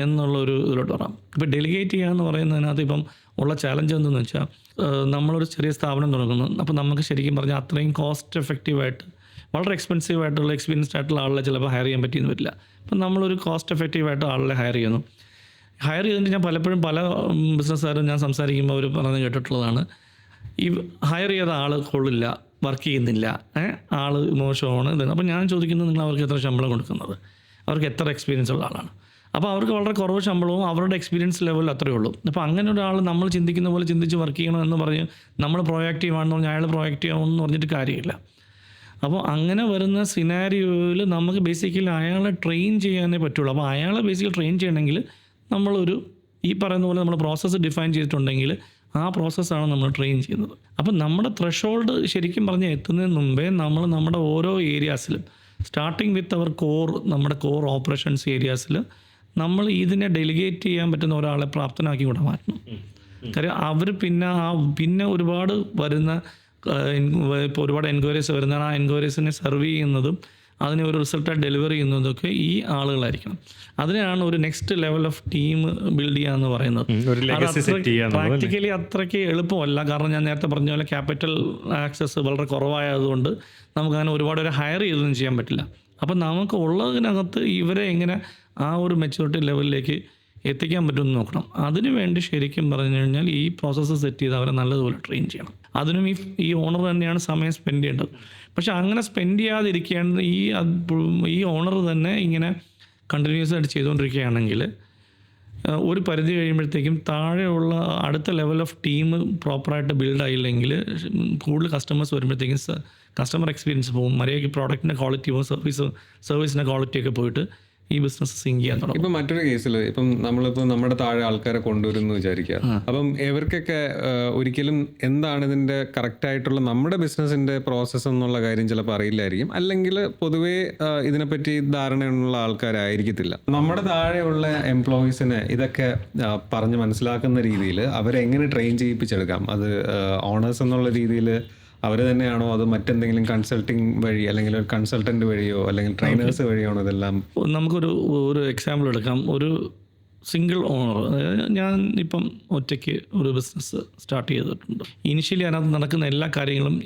എന്നുള്ളൊരു ഇതിലോട്ട് വരാം. ഇപ്പോൾ ഡെലിഗേറ്റ് ചെയ്യുക എന്ന് പറയുന്നതിനകത്ത് ഇപ്പം ഉള്ള ചാലഞ്ച് എന്തെന്ന് വെച്ചാൽ നമ്മളൊരു ചെറിയ സ്ഥാപനം തുടങ്ങുന്നു. അപ്പോൾ നമുക്ക് ശരിക്കും പറഞ്ഞാൽ അത്രയും കോസ്റ്റ് എഫക്റ്റീവായിട്ട് വളരെ എക്സ്പെൻസീവായിട്ടുള്ള എക്സ്പീരിയൻസ്ഡ് ആയിട്ടുള്ള ആളെ ചിലപ്പോൾ ഹയർ ചെയ്യാൻ പറ്റിയെന്ന് വരില്ല. അപ്പം നമ്മളൊരു കോസ്റ്റ് എഫക്റ്റീവായിട്ട് ആളെ ഹയർ ചെയ്തിട്ട് ഞാൻ പലപ്പോഴും പല ബിസിനസ്സുകാരും ഞാൻ സംസാരിക്കുമ്പോൾ അവർ പറഞ്ഞ് കേട്ടിട്ടുള്ളതാണ്, ഈ ഹയർ ചെയ്ത ആൾ കൊള്ളില്ല, വർക്ക് ചെയ്യുന്നില്ല, ആൾ മോശമാണ് ഇതാണ്. അപ്പോൾ ഞാൻ ചോദിക്കുന്നത്, നിങ്ങൾ അവർക്ക് എത്ര ശമ്പളം കൊടുക്കുന്നത്, അവർക്ക് എത്ര എക്സ്പീരിയൻസ് ഉള്ള ആളാണ്? അപ്പോൾ അവർക്ക് വളരെ കുറവ് ശമ്പളവും അവരുടെ എക്സ്പീരിയൻസ് ലെവലിൽ അത്രയേ ഉള്ളൂ. അപ്പോൾ അങ്ങനെ ഒരാൾ നമ്മൾ ചിന്തിക്കുന്ന പോലെ ചിന്തിച്ച് വർക്ക് ചെയ്യണമെന്ന് പറഞ്ഞ് നമ്മൾ പ്രൊയാക്റ്റീവ് ആണെന്ന് പറഞ്ഞാൽ അയാൾ പ്രൊയാക്റ്റീവ് ആണെന്ന് പറഞ്ഞിട്ട് കാര്യമില്ല. അപ്പോൾ അങ്ങനെ വരുന്ന സിനാരിയോയിൽ നമുക്ക് ബേസിക്കലി അയാളെ ട്രെയിൻ ചെയ്യാനേ പറ്റുള്ളൂ. അപ്പോൾ അയാളെ ബേസിക്കലി ട്രെയിൻ ചെയ്യണമെങ്കിൽ നമ്മളൊരു ഈ പറയുന്ന പോലെ നമ്മൾ പ്രോസസ്സ് ഡിഫൈൻ ചെയ്തിട്ടുണ്ടെങ്കിൽ ആ പ്രോസസ്സാണ് നമ്മൾ ട്രെയിൻ ചെയ്യുന്നത്. അപ്പം നമ്മുടെ ത്രഷോൾഡ് ശരിക്കും പറഞ്ഞ് എത്തുന്നതിന് മുമ്പേ നമ്മൾ നമ്മുടെ ഓരോ ഏരിയാസിലും സ്റ്റാർട്ടിങ് വിത്ത് അവർ നമ്മുടെ കോർ ഓപ്പറേഷൻസ് ഏരിയാസിൽ നമ്മൾ ഇതിനെ ഡെലിഗേറ്റ് ചെയ്യാൻ പറ്റുന്ന ഒരാളെ പ്രാപ്തനാക്കി കൂടെ മാറ്റണം. കാര്യം അവർ പിന്നെ ഒരുപാട് വരുന്ന ഇപ്പോൾ ഒരുപാട് എൻക്വയറീസ് വരുന്നതാണ്. ആ എൻക്വയറീസിനെ സെർവ് ചെയ്യുന്നതും അതിനെ ഒരു റിസൾട്ടായിട്ട് ഡെലിവർ ചെയ്യുന്നതൊക്കെ ഈ ആളുകളായിരിക്കണം. അതിനെയാണ് ഒരു next level of team build ചെയ്യുക എന്ന് പറയുന്നത്. ഒരു legacy set ചെയ്യാന്നുള്ളത് പ്രാക്ടിക്കലി അത്രയ്ക്ക് എളുപ്പമല്ല. കാരണം ഞാൻ നേരത്തെ പറഞ്ഞ പോലെ ക്യാപിറ്റൽ ആക്സസ് വളരെ കുറവായതുകൊണ്ട് നമുക്കങ്ങനെ ഒരുപാട് പേരെ ഹയർ ചെയ്തൊന്നും ചെയ്യാൻ പറ്റില്ല. അപ്പം നമുക്ക് ഉള്ളതിനകത്ത് ഇവരെ എങ്ങനെ ആ ഒരു മെച്യൂരിറ്റി ലെവലിലേക്ക് എത്തിക്കാൻ പറ്റുമെന്ന് നോക്കണം. അതിനു വേണ്ടി ശരിക്കും പറഞ്ഞു കഴിഞ്ഞാൽ ഈ പ്രോസസ്സ് സെറ്റ് ചെയ്ത് അവരെ നല്ലതുപോലെ ട്രെയിൻ ചെയ്യണം. അതിനും ഈ ഓണർ തന്നെയാണ് സമയം സ്പെൻഡ് ചെയ്യേണ്ടത്. പക്ഷെ അങ്ങനെ സ്പെൻഡ് ചെയ്യാതിരിക്കുകയാണ് ഈ ഓണർ തന്നെ ഇങ്ങനെ കണ്ടിന്യൂസ് ആയിട്ട് ചെയ്തുകൊണ്ടിരിക്കുകയാണെങ്കിൽ ഒരു പരിധി കഴിയുമ്പോഴത്തേക്കും താഴെയുള്ള അടുത്ത ലെവൽ ഓഫ് ടീം പ്രോപ്പറായിട്ട് ബിൽഡ് ആയില്ലെങ്കിൽ കൂടുതൽ കസ്റ്റമേഴ്സ് വരുമ്പോഴത്തേക്കും കസ്റ്റമർ എക്സ്പീരിയൻസ് പോകും, മര്യാദയ്ക്ക് പ്രോഡക്റ്റിൻ്റെ ക്വാളിറ്റി പോകും, സർവീസിൻ്റെ ക്വാളിറ്റിയൊക്കെ പോയിട്ട് ഈ ബിസിനസ് സിങ്ക് ചെയ്യാൻ തുടങ്ങും. ഇപ്പം മറ്റൊരു കേസിൽ ഇപ്പം നമ്മളിപ്പോൾ നമ്മുടെ താഴെ ആൾക്കാരെ കൊണ്ടുവരുന്നു വിചാരിക്കുക. അപ്പം ഇവർക്കൊക്കെ ഒരിക്കലും എന്താണ് ഇതിൻ്റെ കറക്റ്റായിട്ടുള്ള നമ്മുടെ ബിസിനസ്സിൻ്റെ പ്രോസസ്സ് എന്നുള്ള കാര്യം ചിലപ്പോൾ അറിയില്ലായിരിക്കും, അല്ലെങ്കിൽ പൊതുവേ ഇതിനെപ്പറ്റി ധാരണയുള്ള ആൾക്കാരായിരിക്കത്തില്ല. നമ്മുടെ താഴെയുള്ള എംപ്ലോയീസിനെ ഇതൊക്കെ പറഞ്ഞ് മനസ്സിലാക്കുന്ന രീതിയിൽ അവരെ എങ്ങനെ ട്രെയിൻ ചെയ്യിപ്പിച്ചെടുക്കാം? അത് ഓണേഴ്സ് എന്നുള്ള രീതിയിൽ അവർ തന്നെയാണോ, അത് മറ്റെന്തെങ്കിലും കൺസൾട്ടിങ് വഴി അല്ലെങ്കിൽ ഒരു കൺസൾട്ടൻറ്റ് വഴിയോ അല്ലെങ്കിൽ ട്രെയിനേഴ്സ് വഴിയാണോ ഇതെല്ലാം? ഒരു എക്സാമ്പിൾ എടുക്കാം. ഒരു സിംഗിൾ ഓണർ, അതായത് ഞാൻ ഇപ്പം ഒറ്റയ്ക്ക് ഒരു ബിസിനസ് സ്റ്റാർട്ട് ചെയ്തിട്ടുണ്ട്. ഇനിഷ്യലി അതിനകത്ത് നടക്കുന്ന എല്ലാ കാര്യങ്ങളും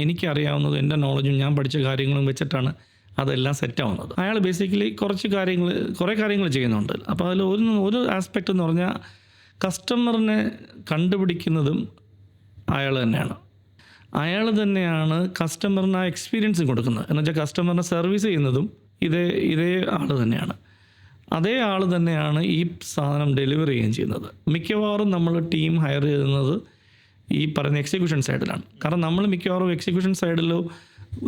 എനിക്കറിയാവുന്നതും എൻ്റെ നോളജും ഞാൻ പഠിച്ച കാര്യങ്ങളും വെച്ചിട്ടാണ് അതെല്ലാം സെറ്റാവുന്നത്. അയാൾ ബേസിക്കലി കുറേ കാര്യങ്ങൾ ചെയ്യുന്നുണ്ട്. അപ്പോൾ അതിൽ ഒരു ആസ്പെക്റ്റ് എന്ന് പറഞ്ഞാൽ കസ്റ്റമറിനെ കണ്ടുപിടിക്കുന്നതും അയാൾ തന്നെയാണ്. അയാൾ തന്നെയാണ് കസ്റ്റമറിന് ആ എക്സ്പീരിയൻസ് കൊടുക്കുന്നത്. എന്നുവെച്ചാൽ കസ്റ്റമറിനെ സർവീസ് ചെയ്യുന്നതും ഇതേ ആൾ തന്നെയാണ്. അതേ ആൾ തന്നെയാണ് ഈ സാധനം ഡെലിവറി ചെയ്യുകയും ചെയ്യുന്നത്. മിക്കവാറും നമ്മൾ ടീം ഹയർ ചെയ്യുന്നത് ഈ പറയുന്ന എക്സിക്യൂഷൻ സൈഡിലാണ്. കാരണം നമ്മൾ മിക്കവാറും എക്സിക്യൂഷൻ സൈഡിൽ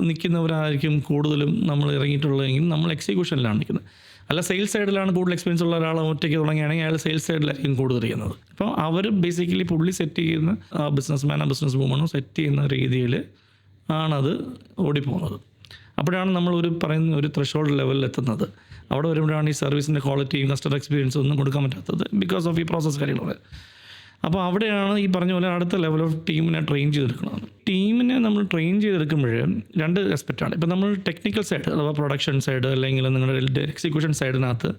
നിൽക്കുന്നവരായിരിക്കും കൂടുതലും നമ്മൾ ഇറങ്ങിയിട്ടുള്ളതെങ്കിൽ നമ്മൾ എക്സിക്യൂഷനിലാണ് നിൽക്കുന്നത്. അല്ല, സെയിൽസ് സൈഡിലാണ് കൂടുതൽ എക്സ്പീരിയൻസ് ഉള്ള ഒരാൾ ഒറ്റയ്ക്ക് തുടങ്ങുകയാണെങ്കിൽ അയാൾ സെയിൽസ് സൈഡിലായിരിക്കും കൂടുതൽ ചെയ്യുന്നത്. അപ്പോൾ അവർ ബേസിക്കലി പുള്ളി സെറ്റ് ചെയ്യുന്ന ബിസിനസ് ബിസിനസ് വുമണോ സെറ്റ് ചെയ്യുന്ന രീതിയിൽ ആണത് ഓടിപ്പോകുന്നത്. അപ്പോഴാണ് നമ്മൾ പറയുന്ന ഒരു ത്രെഷോൾഡ് ലെവലിൽ എത്തുന്നത്. അവിടെ വരുമ്പോഴാണ് ഈ സർവീസിൻ്റെ ക്വാളിറ്റിയും കസ്റ്റമർ എക്സ്പീരിയൻസും ഒന്നും കൊടുക്കാൻ പറ്റാത്തത്, ബിക്കോസ് ഓഫ് ഈ പ്രോസസ്സ് കാര്യങ്ങളൊക്കെ. അപ്പോൾ അവിടെയാണ് ഈ പറഞ്ഞ പോലെ അടുത്ത ലെവൽ ഓഫ് ടീമിനെ ട്രെയിൻ ചെയ്തെടുക്കുന്നത്. ടീമിനെ നമ്മൾ ട്രെയിൻ ചെയ്തെടുക്കുമ്പോൾ രണ്ട് ആസ്പെക്റ്റാണ്. ഇപ്പോൾ നമ്മൾ ടെക്നിക്കൽ സൈഡ് അഥവാ പ്രൊഡക്ഷൻ സൈഡ് അല്ലെങ്കിൽ നിങ്ങളുടെ എക്സിക്യൂഷൻ സൈഡിനകത്ത്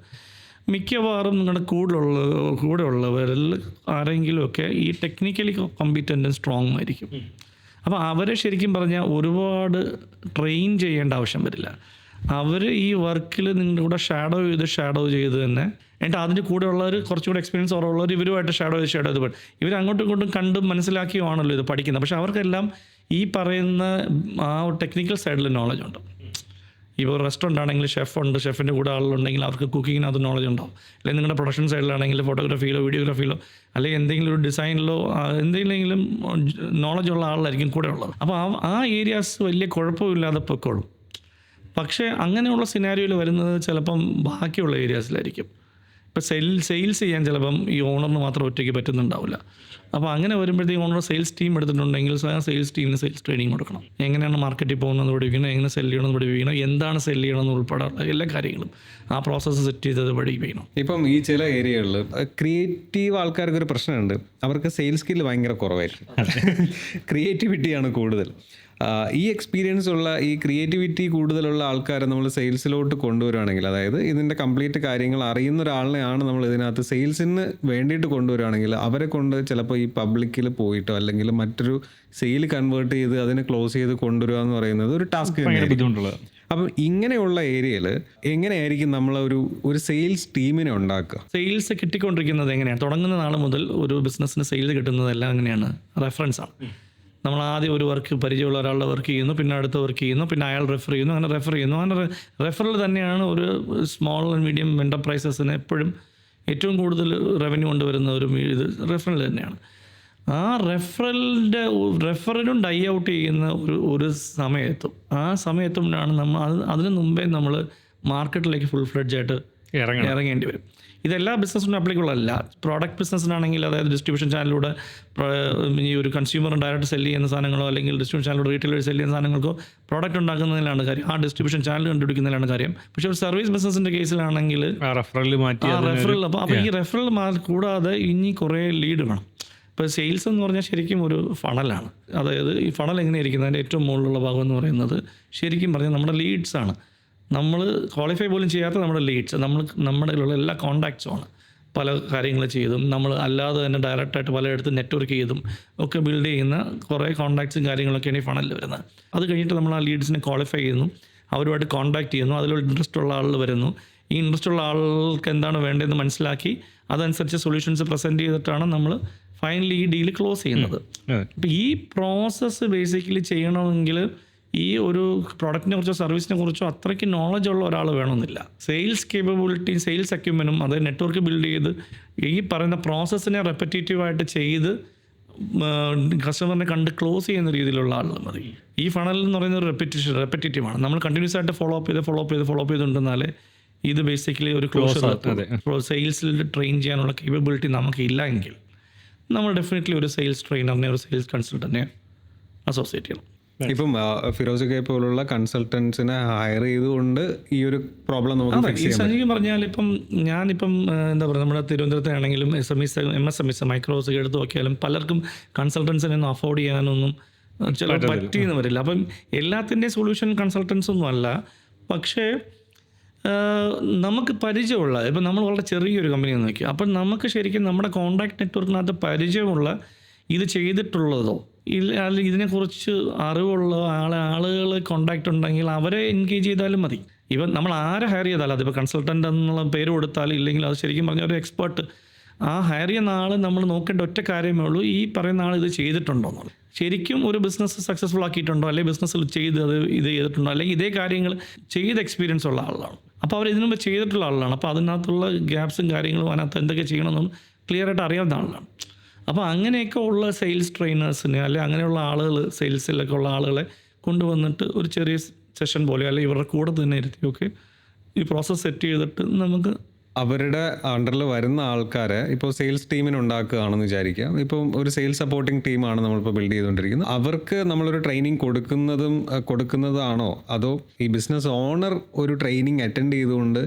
മിക്കവാറും നിങ്ങളുടെ കൂടെ ഉള്ളവരിൽ ആരെങ്കിലുമൊക്കെ ഈ ടെക്നിക്കലി കോമ്പീറ്റൻറ്റും സ്ട്രോങ് ആയിരിക്കും. അപ്പോൾ അവരെ ശരിക്കും പറഞ്ഞാൽ ഒരുപാട് ട്രെയിൻ ചെയ്യേണ്ട ആവശ്യം വരില്ല. അവർ ഈ വർക്കിൽ നിങ്ങളുടെ കൂടെ ഷാഡോ ചെയ്ത് തന്നെ, എന്നിട്ട് അതിൻ്റെ കൂടെ ഉള്ളവർ കുറച്ചുകൂടെ എക്സ്പീരിയൻസ് ഉള്ളവർ ഇവരുമായിട്ട് ഷാഡോ ചെയ്ത് പോയി ഇവർ അങ്ങോട്ടും ഇങ്ങോട്ടും കണ്ടും മനസ്സിലാക്കിയുമാണല്ലോ ഇത് പഠിക്കുന്നത്. പക്ഷേ അവർക്കെല്ലാം ഈ പറയുന്ന ആ ടെക്നിക്കൽ സൈഡിൽ നോളജ് ഉണ്ട്. ഇപ്പോൾ റെസ്റ്റോറൻ്റ് ആണെങ്കിൽ ഷെഫുണ്ട്, ഷെഫിൻ്റെ കൂടെ ആളുണ്ടെങ്കിൽ അവർക്ക് കുക്കിങ്ങിനകത്ത് നോളജ് ഉണ്ടാവും. അല്ലെങ്കിൽ നിങ്ങളുടെ പ്രൊഡക്ഷൻ സൈഡിലാണെങ്കിൽ ഫോട്ടോഗ്രാഫിയിലോ വീഡിയോഗ്രാഫിയിലോ അല്ലെങ്കിൽ എന്തെങ്കിലും ഒരു ഡിസൈനിലോ എന്തെങ്കിലും നോളജുള്ള ആളായിരിക്കും കൂടെ ഉള്ളത്. അപ്പോൾ ആ ഏരിയാസ് വലിയ കുഴപ്പമില്ലാതെ പൊക്കോളും. പക്ഷേ അങ്ങനെയുള്ള സിനാരിയോയിൽ വരുന്നത് ചിലപ്പം ബാക്കിയുള്ള ഏരിയാസിലായിരിക്കും. ഇപ്പോൾ സെയിൽസ് ചെയ്യാൻ ചിലപ്പം ഈ ഓണറിന് മാത്രം ഒറ്റയ്ക്ക് പറ്റുന്നുണ്ടാവില്ല. അപ്പോൾ അങ്ങനെ വരുമ്പോഴത്തേക്കും ഓണർ സെയിൽസ് ടീം എടുത്തിട്ടുണ്ടെങ്കിൽ സെയിൽസ് ടീമിന് സെയിൽസ് ട്രെയിനിങ് കൊടുക്കണം. എങ്ങനെയാണ് മാർക്കറ്റിൽ പോകുന്നത് പഠിപ്പിക്കണം, എങ്ങനെ സെല് ചെയ്യണമെന്ന് പഠിപ്പിക്കണം, എന്താണ് സെല് ചെയ്യണമെന്ന് ഉൾപ്പെടെയുള്ള എല്ലാ കാര്യങ്ങളും ആ പ്രോസസ്സ് സെറ്റ് ചെയ്തത് പഠിപ്പിക്കണം. ഇപ്പം ഈ ചില ഏരിയകളിൽ ക്രിയേറ്റീവ് ആൾക്കാർക്ക് ഒരു പ്രശ്നമുണ്ട്. അവർക്ക് സെയിൽസ് സ്കില്ല് ഭയങ്കര കുറവായിരിക്കും, ക്രിയേറ്റിവിറ്റിയാണ് കൂടുതൽ. ഈ എക്സ്പീരിയൻസ് ഉള്ള ഈ ക്രിയേറ്റിവിറ്റി കൂടുതലുള്ള ആൾക്കാരെ നമ്മൾ സെയിൽസിലോട്ട് കൊണ്ടുവരുവാണെങ്കിൽ, അതായത് ഇതിൻ്റെ കംപ്ലീറ്റ് കാര്യങ്ങൾ അറിയുന്ന ഒരാളിനെയാണ് നമ്മൾ ഇതിനകത്ത് സെയിൽസിന് വേണ്ടിയിട്ട് കൊണ്ടുവരുവാണെങ്കിൽ അവരെ കൊണ്ട് ചിലപ്പോൾ ഈ പബ്ലിക്കിൽ പോയിട്ടോ അല്ലെങ്കിൽ മറ്റൊരു സെയിൽ കൺവേർട്ട് ചെയ്ത് അതിനെ ക്ലോസ് ചെയ്ത് കൊണ്ടുവരിക എന്ന് പറയുന്നത് ഒരു ടാസ്ക് ബുദ്ധിമുട്ടുള്ളത്. അപ്പം ഇങ്ങനെയുള്ള ഏരിയയിൽ എങ്ങനെയായിരിക്കും നമ്മൾ ഒരു സെയിൽസ് ടീമിനെ ഉണ്ടാക്കുക? സെയിൽസ് കിട്ടിക്കൊണ്ടിരിക്കുന്നത് എങ്ങനെയാണ്? തുടങ്ങുന്ന നാൾ മുതൽ ഒരു ബിസിനസ്സിന് സെയിൽസ് കിട്ടുന്നതെല്ലാം എങ്ങനെയാണ്? റെഫറൻസാണ്. നമ്മൾ ആദ്യം ഒരു വർക്ക് പരിചയമുള്ള ഒരാളുടെ വർക്ക് ചെയ്യുന്നു, പിന്നെ അടുത്ത വർക്ക് ചെയ്യുന്നു, പിന്നെ അയാൾ റെഫർ ചെയ്യുന്നു, അങ്ങനെ അങ്ങനെ റെഫറൽ തന്നെയാണ് ഒരു സ്മോൾ ആൻഡ് മീഡിയം എൻ്റർപ്രൈസസിന് എപ്പോഴും ഏറ്റവും കൂടുതൽ റവന്യൂ കൊണ്ടുവരുന്ന ഒരു ഇത് റെഫറൽ തന്നെയാണ്. ആ റെഫറലും ഡൈ ഔട്ട് ചെയ്യുന്ന ഒരു സമയത്തും ആ സമയത്തുമാണ് നമ്മൾ അതിന് മുമ്പേ നമ്മൾ മാർക്കറ്റിലേക്ക് ഫുൾ ഫ്ലെഡ്ജ് ആയിട്ട് ഇറങ്ങേണ്ടി വരും. ഇതെല്ലാ ബിസിനസ്സിനും അപ്ലിക്കബിൾ അല്ല. പ്രോഡക്റ്റ് ബിസിനസ്സിനാണെങ്കിൽ, അതായത് ഡിസ്ട്രിബ്യൂഷൻ ചാനലിലൂടെ ഈ ഒരു കൺസ്യൂമർ ഡയറക്റ്റ് സെല് ചെയ്യുന്ന സാധനങ്ങളോ അല്ലെങ്കിൽ ഡിസ്ട്രിബ്യൂഷൻ ചാനലിലൂടെ റീറ്റെയിലേഴ്സ് സെല് ചെയ്യുന്ന സാധനങ്ങൾക്കോ പ്രോഡക്റ്റ് ഉണ്ടാക്കുന്നതിലാണ് കാര്യം, ആ ഡിസ്ട്രിബ്യൂഷൻ ചാനൽ കണ്ടുപിടിക്കുന്നതിലാണ് കാര്യം. പക്ഷേ ഒരു സർവീസ് ബിസിനസ്സിൻ്റെ കേസിലാണെങ്കിൽ റെഫറൽ മാറ്റി അപ്പോൾ ഈ റെഫറൽ കൂടാതെ ഇനി കുറേ ലീഡ് വേണം. ഇപ്പോൾ സെയിൽസ് എന്ന് പറഞ്ഞാൽ ശരിക്കും ഒരു ഫണലാണ്. അതായത് ഈ ഫണൽ എങ്ങനെ ഇരിക്കുന്നത്, അതിൻ്റെ ഏറ്റവും മുകളിലുള്ള ഭാഗം എന്ന് പറയുന്നത് ശരിക്കും പറഞ്ഞാൽ നമ്മുടെ ലീഡ്സാണ്. നമ്മൾ ക്വാളിഫൈ പോലും ചെയ്യാത്ത നമ്മുടെ ലീഡ്സ്, നമ്മുടെ കയ്യിലുള്ള എല്ലാ കോൺടാക്ട്സുമാണ്. പല കാര്യങ്ങൾ ചെയ്തും നമ്മൾ അല്ലാതെ തന്നെ ഡയറക്റ്റായിട്ട് പലയിടത്ത് നെറ്റ്വർക്ക് ചെയ്തും ഒക്കെ ബിൽഡ് ചെയ്യുന്ന കുറേ കോൺടാക്ട്സും കാര്യങ്ങളൊക്കെയാണ് ഈ ഫണലിൽ വരുന്നത്. അത് കഴിഞ്ഞിട്ട് നമ്മൾ ആ ലീഡ്സിനെ ക്വാളിഫൈ ചെയ്യുന്നു, അവരുമായിട്ട് കോൺടാക്ട് ചെയ്യുന്നു, അതിലൊരു ഇൻട്രസ്റ്റ് ഉള്ള ആൾ വരുന്നു. ഈ ഇൻട്രസ്റ്റ് ഉള്ള ആൾക്ക് എന്താണ് വേണ്ടതെന്ന് മനസ്സിലാക്കി അതനുസരിച്ച് സൊല്യൂഷൻസ് പ്രസൻറ്റ് ചെയ്തിട്ടാണ് നമ്മൾ ഫൈനലി ഈ ഡീൽ ക്ലോസ് ചെയ്യുന്നത്. അപ്പോൾ ഈ പ്രോസസ്സ് ബേസിക്കലി ചെയ്യണമെങ്കിൽ ഈ ഒരു പ്രോഡക്റ്റിനെ കുറിച്ചോ സർവീസിനെ കുറിച്ചോ അത്രയ്ക്ക് നോളജ് ഉള്ള ഒരാൾ വേണമെന്നില്ല. സെയിൽസ് കേപ്പബിലിറ്റി, സെയിൽസ് അക്യുമെനും അത് നെറ്റ്വർക്ക് ബിൽഡ് ചെയ്ത് ഈ പറയുന്ന പ്രോസസ്സിനെ റെപ്പറ്റേറ്റീവായിട്ട് ചെയ്ത് കസ്റ്റമറിനെ കണ്ട് ക്ലോസ് ചെയ്യുന്ന രീതിയിലുള്ള ആളുകൾ മതി. ഈ ഫണൽ എന്ന് പറയുന്നത് ഒരു റെപ്പറ്റേറ്റീവാണ്. നമ്മൾ കണ്ടിന്യൂസ് ആയിട്ട് ഫോളോ അപ്പ് ചെയ്തുകൊണ്ടിരുന്നാലേ ഇത് ബേസിക്കലി ഒരു ക്ലോസർ. സെയിൽസിൽ ട്രെയിൻ ചെയ്യാനുള്ള കേപ്പബിലിറ്റി നമുക്കില്ല എങ്കിൽ നമ്മൾ ഡെഫിനറ്റ്ലി ഒരു സെയിൽസ് ട്രെയിനറിനെ, ഒരു സെയിൽസ് കൺസൾട്ടന്റിനെ അസോസിയേറ്റ് ചെയ്യണം. ഇപ്പം ഫിറോസിക്കെ പോലുള്ള കൺസൾട്ടൻസിനെ ഹയർ ചെയ്തുകൊണ്ട് ഈ ഒരു പ്രോബ്ലം നമുക്ക് ഈ ശരിക്കും പറഞ്ഞാൽ ഞാനിപ്പം എന്താ പറയുക, നമ്മുടെ തിരുവനന്തപുരത്താണെങ്കിലും MSMEs മൈക്രോസ് എടുത്ത് നോക്കിയാലും പലർക്കും കൺസൾട്ടൻസിനെ ഒന്നും അഫോർഡ് ചെയ്യാനൊന്നും ചില പറ്റിയെന്ന് വരില്ല. അപ്പം എല്ലാത്തിൻ്റെയും സൊല്യൂഷൻ കൺസൾട്ടൻസ് ഒന്നും അല്ല. പക്ഷേ നമുക്ക് പരിചയമുള്ള, ഇപ്പം നമ്മൾ വളരെ ചെറിയൊരു കമ്പനി നോക്കി, അപ്പം നമുക്ക് ശരിക്കും നമ്മുടെ കോൺടാക്ട് നെറ്റ്വർക്കിനകത്ത് പരിചയമുള്ള, ഇത് ചെയ്തിട്ടുള്ളതോ അല്ലെങ്കിൽ ഇതിനെക്കുറിച്ച് അറിവുള്ള ആളുകൾ കോൺടാക്റ്റ് ഉണ്ടെങ്കിൽ അവരെ എൻഗേജ് ചെയ്താലും മതി. ഇപ്പം നമ്മൾ ആരെ ഹയർ ചെയ്താലും, അതിപ്പോൾ കൺസൾട്ടൻ്റ് എന്നുള്ള പേര് കൊടുത്താലും ഇല്ലെങ്കിൽ അത് ശരിക്കും പറഞ്ഞാൽ ഒരു എക്സ്പേർട്ട്, ആ ഹയർ ചെയ്യുന്ന ആൾ നമ്മൾ നോക്കേണ്ട ഒറ്റ കാര്യമേ ഉള്ളൂ, ഈ പറയുന്ന ആൾ ഇത് ചെയ്തിട്ടുണ്ടോ എന്നുള്ളത്. ശരിക്കും ഒരു ബിസിനസ് സക്സസ്ഫുൾ ആക്കിയിട്ടുണ്ടോ, അല്ലെങ്കിൽ ബിസിനസ്സിൽ ഇത് ചെയ്തിട്ടുണ്ടോ, അല്ലെങ്കിൽ ഇതേ കാര്യങ്ങൾ ചെയ്ത് എക്സ്പീരിയൻസ് ഉള്ള ആളാണ്. അപ്പോൾ അവർ ഇതിനു മുമ്പ് ചെയ്തിട്ടുള്ള ആളാണ്. അപ്പോൾ അതിനകത്തുള്ള ഗ്യാപ്സും കാര്യങ്ങളും അതിനകത്ത് എന്തൊക്കെ ചെയ്യണമെന്നും ക്ലിയർ ആയിട്ട് അറിയാവുന്ന ആളാണ്. അപ്പോൾ അങ്ങനെയൊക്കെ ഉള്ള സെയിൽസ് ട്രെയിനേഴ്സിനെ അല്ലെങ്കിൽ അങ്ങനെയുള്ള ആളുകൾ, സെയിൽസിലൊക്കെ ഉള്ള ആളുകളെ കൊണ്ടുവന്നിട്ട് ഒരു ചെറിയ സെഷൻ പോലെ അല്ലെങ്കിൽ ഇവരുടെ കൂടെ തന്നെ ഇരുത്തി ഈ പ്രോസസ്സ് സെറ്റ് ചെയ്തിട്ട് നമുക്ക് അവരുടെ അണ്ടറിൽ വരുന്ന ആൾക്കാരെ ഇപ്പോൾ സെയിൽസ് ടീമിന് ഉണ്ടാക്കുകയാണെന്ന് വിചാരിക്കുക. ഇപ്പം ഒരു സെയിൽസ് സപ്പോർട്ടിംഗ് ടീമാണ് നമ്മളിപ്പോൾ ബിൽഡ് ചെയ്തുകൊണ്ടിരിക്കുന്നത്. അവർക്ക് നമ്മളൊരു ട്രെയിനിങ് കൊടുക്കുന്നതാണോ അതോ ഈ ബിസിനസ് ഓണർ ഒരു ട്രെയിനിങ് അറ്റൻഡ് ചെയ്തുകൊണ്ട്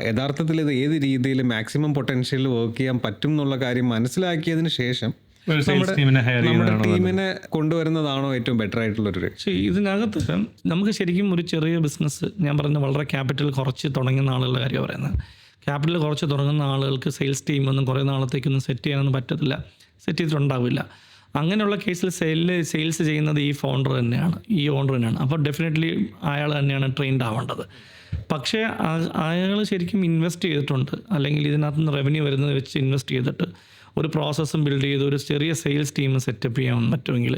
യഥാർത്ഥത്തിൽ ഇത് ഏത് രീതിയിൽ മാക്സിമം പൊട്ടൻഷ്യൽ വർക്ക് ചെയ്യാൻ പറ്റും എന്നുള്ള കാര്യം മനസ്സിലാക്കിയതിന് ശേഷം നമ്മുടെ ടീമിനെ കൊണ്ടുവരുന്നതാണോ ഏറ്റവും ബെറ്റർ ആയിട്ടുള്ളൊരു? ഇതിനകത്ത് നമുക്ക് ശരിക്കും ഒരു ചെറിയ ബിസിനസ്, ഞാൻ പറഞ്ഞ വളരെ ക്യാപിറ്റൽ കുറച്ച് തുടങ്ങുന്ന ആളുകളുടെ കാര്യം പറയുന്നത്. ക്യാപിറ്റൽ കുറച്ച് തുടങ്ങുന്ന ആളുകൾക്ക് സെയിൽസ് ടീമൊന്നും കുറേ നാളത്തേക്കൊന്നും സെറ്റ് ചെയ്യാനൊന്നും പറ്റത്തില്ല, സെറ്റ് ചെയ്തിട്ടുണ്ടാവില്ല. അങ്ങനെയുള്ള കേസിൽ സെയിൽസ് ചെയ്യുന്നത് ഈ ഓണർ തന്നെയാണ്. അപ്പോൾ ഡെഫിനറ്റ്ലി അയാൾ തന്നെയാണ് ട്രെയിൻഡ് ആവേണ്ടത്. പക്ഷേ അയാൾ ശരിക്കും ഇൻവെസ്റ്റ് ചെയ്തിട്ടുണ്ട്, അല്ലെങ്കിൽ ഇതിനകത്ത് നിന്ന് റവന്യൂ വരുന്നത് വെച്ച് ഇൻവെസ്റ്റ് ചെയ്തിട്ട് ഒരു പ്രോസസ്സും ബിൽഡ് ചെയ്ത് ഒരു ചെറിയ സെയിൽസ് ടീം സെറ്റപ്പ് ചെയ്യാൻ പറ്റുമെങ്കിൽ,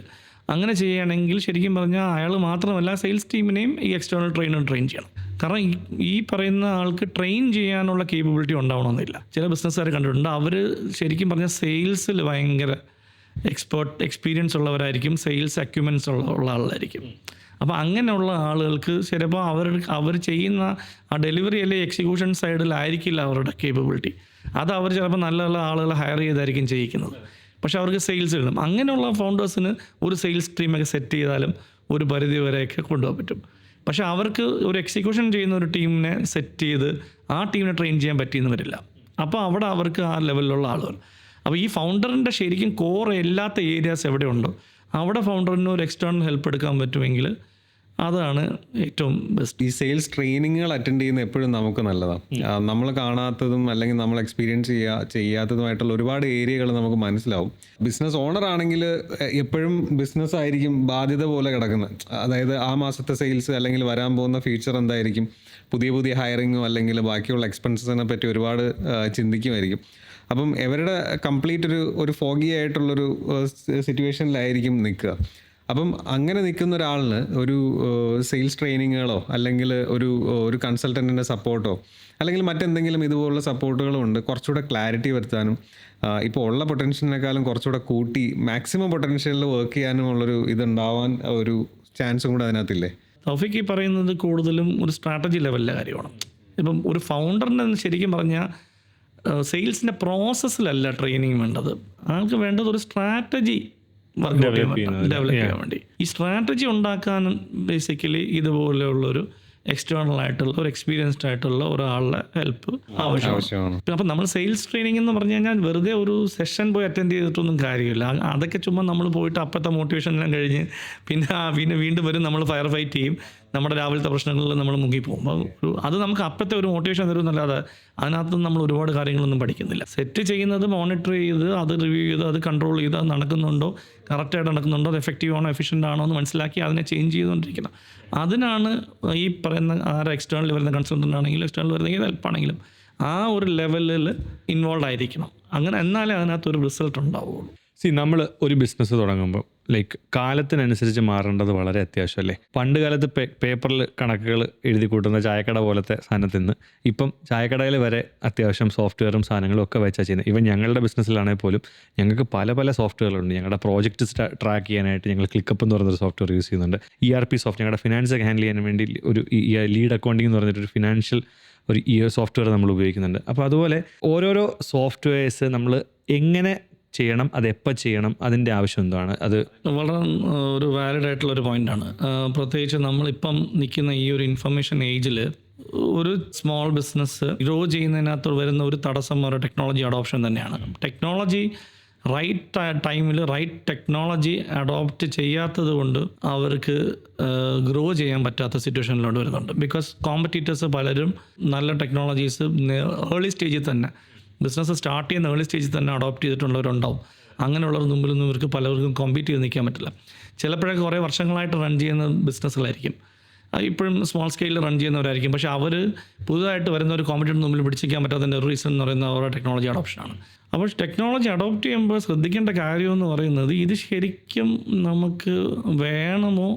അങ്ങനെ ചെയ്യുകയാണെങ്കിൽ ശരിക്കും പറഞ്ഞാൽ അയാൾ മാത്രമല്ല സെയിൽസ് ടീമിനെയും ഈ എക്സ്റ്റേണൽ ട്രെയിനർ ട്രെയിൻ ചെയ്യണം. കാരണം ഈ പറയുന്ന ആൾക്ക് ട്രെയിൻ ചെയ്യാനുള്ള കേപ്പബിലിറ്റി ഉണ്ടാവണമെന്നില്ല. ചില ബിസിനസ്സുകാർ കണ്ടിട്ടുണ്ട്, അവർ ശരിക്കും പറഞ്ഞാൽ സെയിൽസിൽ ഭയങ്കര എക്സ്പീരിയൻസ് ഉള്ളവരായിരിക്കും, സെയിൽസ് അക്യുമെൻസ് ഉള്ള ആളായിരിക്കും. അപ്പോൾ അങ്ങനെയുള്ള ആളുകൾക്ക് ചിലപ്പോൾ അവർ ചെയ്യുന്ന ആ ഡെലിവറി അല്ലെങ്കിൽ എക്സിക്യൂഷൻ സൈഡിലായിരിക്കില്ല അവരുടെ കേപ്പബിലിറ്റി. അത് അവർ ചിലപ്പോൾ നല്ല നല്ല ആളുകളെ ഹയർ ചെയ്തായിരിക്കും ചെയ്യിക്കുന്നത്. പക്ഷെ അവർക്ക് സെയിൽസ് ഇടണം. അങ്ങനെയുള്ള ഫൗണ്ടേഴ്സിന് ഒരു സെയിൽസ് ടീമൊക്കെ സെറ്റ് ചെയ്താലും ഒരു പരിധി വരെയൊക്കെ കൊണ്ടുപോകാൻ പറ്റും. പക്ഷെ അവർക്ക് ഒരു എക്സിക്യൂഷൻ ചെയ്യുന്ന ഒരു ടീമിനെ സെറ്റ് ചെയ്ത് ആ ടീമിനെ ട്രെയിൻ ചെയ്യാൻ പറ്റിയെന്ന് വരില്ല. അപ്പോൾ അവിടെ അവർക്ക് ആ ലെവലിലുള്ള ആളുകൾ. അപ്പോൾ ഈ ഫൗണ്ടറിൻ്റെ ശരിക്കും കോർ എല്ലാത്ത ഏരിയാസ് എവിടെയുണ്ടോ അവിടെ ഫൗണ്ടറിന് ഒരു എക്സ്റ്റേണൽ ഹെൽപ്പ് എടുക്കാൻ പറ്റുമെങ്കിൽ അതാണ് ഏറ്റവും ബെസ്റ്റ്. ഈ സെയിൽസ് ട്രെയിനിങ്ങുകൾ അറ്റൻഡ് ചെയ്യുന്ന എപ്പോഴും നമുക്ക് നല്ലതാണ്. നമ്മൾ കാണാത്തതും അല്ലെങ്കിൽ നമ്മൾ എക്സ്പീരിയൻസ് ചെയ്യാത്തതുമായിട്ടുള്ള ഒരുപാട് ഏരിയകൾ നമുക്ക് മനസ്സിലാവും. ബിസിനസ് ഓണർ ആണെങ്കിൽ എപ്പോഴും ബിസിനസ് ആയിരിക്കും ബാധ്യത പോലെ കിടക്കുന്നത്. അതായത് ആ മാസത്തെ സെയിൽസ് അല്ലെങ്കിൽ വരാൻ പോകുന്ന ഫ്യൂച്ചർ എന്തായിരിക്കും, പുതിയ ഹയറിങ്ങോ അല്ലെങ്കിൽ ബാക്കിയുള്ള എക്സ്പെൻസസിനെ പറ്റി ഒരുപാട് ചിന്തിക്കുമായിരിക്കും. അപ്പം ഇവരുടെ കംപ്ലീറ്റ് ഒരു ഫോഗി ആയിട്ടുള്ളൊരു സിറ്റുവേഷനിലായിരിക്കും നിൽക്കുക. അപ്പം അങ്ങനെ നിൽക്കുന്ന ഒരാളിന് ഒരു സെയിൽസ് ട്രെയിനിങ്ങുകളോ അല്ലെങ്കിൽ ഒരു കൺസൾട്ടൻറ്റിൻ്റെ സപ്പോർട്ടോ അല്ലെങ്കിൽ മറ്റെന്തെങ്കിലും ഇതുപോലുള്ള സപ്പോർട്ടുകളും ഉണ്ട് കുറച്ചുകൂടെ ക്ലാരിറ്റി വരുത്താനും ഇപ്പോൾ ഉള്ള പൊട്ടൻഷ്യലിനേക്കാളും കുറച്ചുകൂടെ കൂട്ടി മാക്സിമം പൊട്ടൻഷ്യലിൽ വർക്ക് ചെയ്യാനുമുള്ളൊരു ഇതുണ്ടാവാൻ ഒരു ചാൻസും കൂടെ അതിനകത്തില്ലേ? തൗഫീഖ് ഈ പറയുന്നത് കൂടുതലും ഒരു സ്ട്രാറ്റജി ലെവലിലെ കാര്യമാണ്. ഇപ്പം ഒരു ഫൗണ്ടറിന് ശരിക്കും പറഞ്ഞാൽ സെയിൽസിൻ്റെ പ്രോസസ്സിലല്ല ട്രെയിനിങ് വേണ്ടത്. ആൾക്ക് വേണ്ടത് ഒരു സ്ട്രാറ്റജി ഡെവലപ്പ് ചെയ്യാൻ വേണ്ടി. ഈ സ്ട്രാറ്റജി ഉണ്ടാക്കാൻ ബേസിക്കലി ഇതുപോലെയുള്ളൊരു എക്സ്റ്റേണൽ ആയിട്ടുള്ള ഒരു എക്സ്പീരിയൻസ്ഡ് ആയിട്ടുള്ള ഒരാളുടെ ഹെൽപ്പ് ആവശ്യമാണ്. അപ്പം നമ്മൾ സെയിൽസ് ട്രെയിനിങ് എന്ന് പറഞ്ഞു കഴിഞ്ഞാൽ വെറുതെ ഒരു സെഷൻ പോയി അറ്റൻഡ് ചെയ്തിട്ടൊന്നും കാര്യമില്ല. അതൊക്കെ ചുമ്മാ നമ്മൾ പോയിട്ട് അപ്പോഴത്തെ മോട്ടിവേഷൻ എല്ലാം കഴിഞ്ഞ് പിന്നെ വീണ്ടും വരും, നമ്മൾ ഫയർ ഫൈറ്റ് ചെയ്യും, നമ്മുടെ രാവിലത്തെ പ്രശ്നങ്ങളിൽ നമ്മൾ മുങ്ങിപ്പോകും. അത് നമുക്ക് അപ്പോഴത്തെ ഒരു മോട്ടിവേഷൻ തരുമെന്നല്ലാതെ അതിനകത്ത് നമ്മൾ ഒരുപാട് കാര്യങ്ങളൊന്നും പഠിക്കുന്നില്ല. സെറ്റ് ചെയ്യുന്നത് മോണിറ്റർ ചെയ്ത് അത് റിവ്യൂ ചെയ്ത് അത് കൺട്രോൾ ചെയ്ത് അത് നടക്കുന്നുണ്ടോ, കറക്റ്റായിട്ട് നടക്കുന്നുണ്ടോ, അത് എഫക്റ്റീവ് ആണോ എഫിഷ്യൻ്റ് ആണോ എന്ന് മനസ്സിലാക്കി അതിനെ ചേഞ്ച് ചെയ്തുകൊണ്ടിരിക്കണം. അതിനാണ് ഈ പറയുന്ന എക്സ്റ്റേണൽ വരുന്ന കൺസൾട്ടൻ്റ് ആണെങ്കിലും എക്സ്റ്റേണൽ വരുന്ന ഏത് ഹെൽപ്പാണെങ്കിലും ആ ഒരു ലെവലിൽ ഇൻവോൾവ് ആയിരിക്കണം. അങ്ങനെ എന്നാലേ അതിനകത്തൊരു റിസൾട്ട് ഉണ്ടാവുള്ളൂ. നമ്മൾ ഒരു ബിസിനസ് തുടങ്ങുമ്പോൾ ലൈക്ക് കാലത്തിനനുസരിച്ച് മാറേണ്ടത് വളരെ അത്യാവശ്യമല്ലേ. പണ്ട് കാലത്ത് പേപ്പറിൽ കണക്കുകൾ എഴുതി കൂട്ടുന്ന ചായക്കട പോലത്തെ സാധനത്തിൽ നിന്ന് ഇപ്പം ചായക്കടയിൽ വരെ അത്യാവശ്യം സോഫ്റ്റ്വെയറും സാധനങ്ങളും ഒക്കെ വെച്ചാൽ ചെയ്യുന്നത്. ഇവൻ ഞങ്ങളുടെ ബിസിനസ്സിലാണെങ്കിൽ പോലും ഞങ്ങൾക്ക് പല സോഫ്റ്റ്വെയറുകളുണ്ട്. ഞങ്ങളുടെ പ്രോജക്റ്റ് ട്രാക്ക് ചെയ്യാനായിട്ട് ഞങ്ങൾ ക്ലിക്കപ്പ് എന്ന് പറയുന്നൊരു സോഫ്റ്റ്വെയർ യൂസ് ചെയ്യുന്നുണ്ട്. ERP സോഫ്റ്റ് ഞങ്ങളുടെ ഫിനാൻസ് ഒക്കെ ഹാൻഡിൽ ചെയ്യാൻ വേണ്ടി ഒരു ലീഡ് അക്കൗണ്ടിങ് എന്ന് പറഞ്ഞിട്ടൊരു ഫിനാൻഷ്യൽ ഒരു സോഫ്റ്റ്വെയർ നമ്മൾ ഉപയോഗിക്കുന്നുണ്ട്. അപ്പോൾ അതുപോലെ ഓരോരോ സോഫ്റ്റ്വെയർസ് നമ്മൾ എങ്ങനെ ചെയ്യണം, അത് എപ്പോൾ ചെയ്യണം, അതിൻ്റെ ആവശ്യം എന്താണ്? അത് വളരെ ഒരു വാലിഡ് ആയിട്ടുള്ളൊരു പോയിൻ്റാണ്. പ്രത്യേകിച്ച് നമ്മളിപ്പം നിൽക്കുന്ന ഈ ഒരു ഇൻഫർമേഷൻ ഏജിൽ ഒരു സ്മോൾ ബിസിനസ് ഗ്രോ ചെയ്യുന്നതിനകത്ത് വരുന്ന ഒരു തടസ്സം ഒരു ടെക്നോളജി അഡോപ്ഷൻ തന്നെയാണ്. ടെക്നോളജി റൈറ്റ് ടൈമിൽ റൈറ്റ് ടെക്നോളജി അഡോപ്റ്റ് ചെയ്യാത്തത് കൊണ്ട് അവർക്ക് ഗ്രോ ചെയ്യാൻ പറ്റാത്ത സിറ്റുവേഷനിലോട്ട് വരുന്നുണ്ട്. ബിക്കോസ് കോമ്പറ്റീറ്റേഴ്സ് പലരും നല്ല ടെക്നോളജീസ് ഏർലി സ്റ്റേജിൽ തന്നെ ബിസിനസ് സ്റ്റാർട്ട് ചെയ്യുന്ന ഏർലി സ്റ്റേജിൽ തന്നെ അഡോപ്റ്റ് ചെയ്തിട്ടുള്ളവരുണ്ടാവും. അങ്ങനെയുള്ളവർ മുമ്പിലൊന്നും ഇവർക്ക് പലർക്കും കോമ്പീറ്റ് ചെയ്ത് നിൽക്കാൻ പറ്റില്ല. ചിലപ്പോഴൊക്കെ കുറേ വർഷങ്ങളായിട്ട് റൺ ചെയ്യുന്ന ബിസിനസ്സുകളായിരിക്കും, ഇപ്പോഴും സ്മോൾ സ്കെയിലിൽ റൺ ചെയ്യുന്നവരായിരിക്കും. പക്ഷേ അവർ പുതുതായിട്ട് വരുന്ന ഒരു കോമ്പറ്റീറ്റർ മുമ്പിൽ പിടിച്ചിരിക്കാൻ പറ്റാത്തതിൻ്റെ ഒരു റീസൺ എന്ന് പറയുന്നത് അവരുടെ ടെക്നോളജി അഡോപ്ഷനാണ്. അപ്പോൾ ടെക്നോളജി അഡോപ്റ്റ് ചെയ്യുമ്പോൾ ശ്രദ്ധിക്കേണ്ട കാര്യമെന്ന് പറയുന്നത് ഇത് ശരിക്കും നമുക്ക് വേണമോ,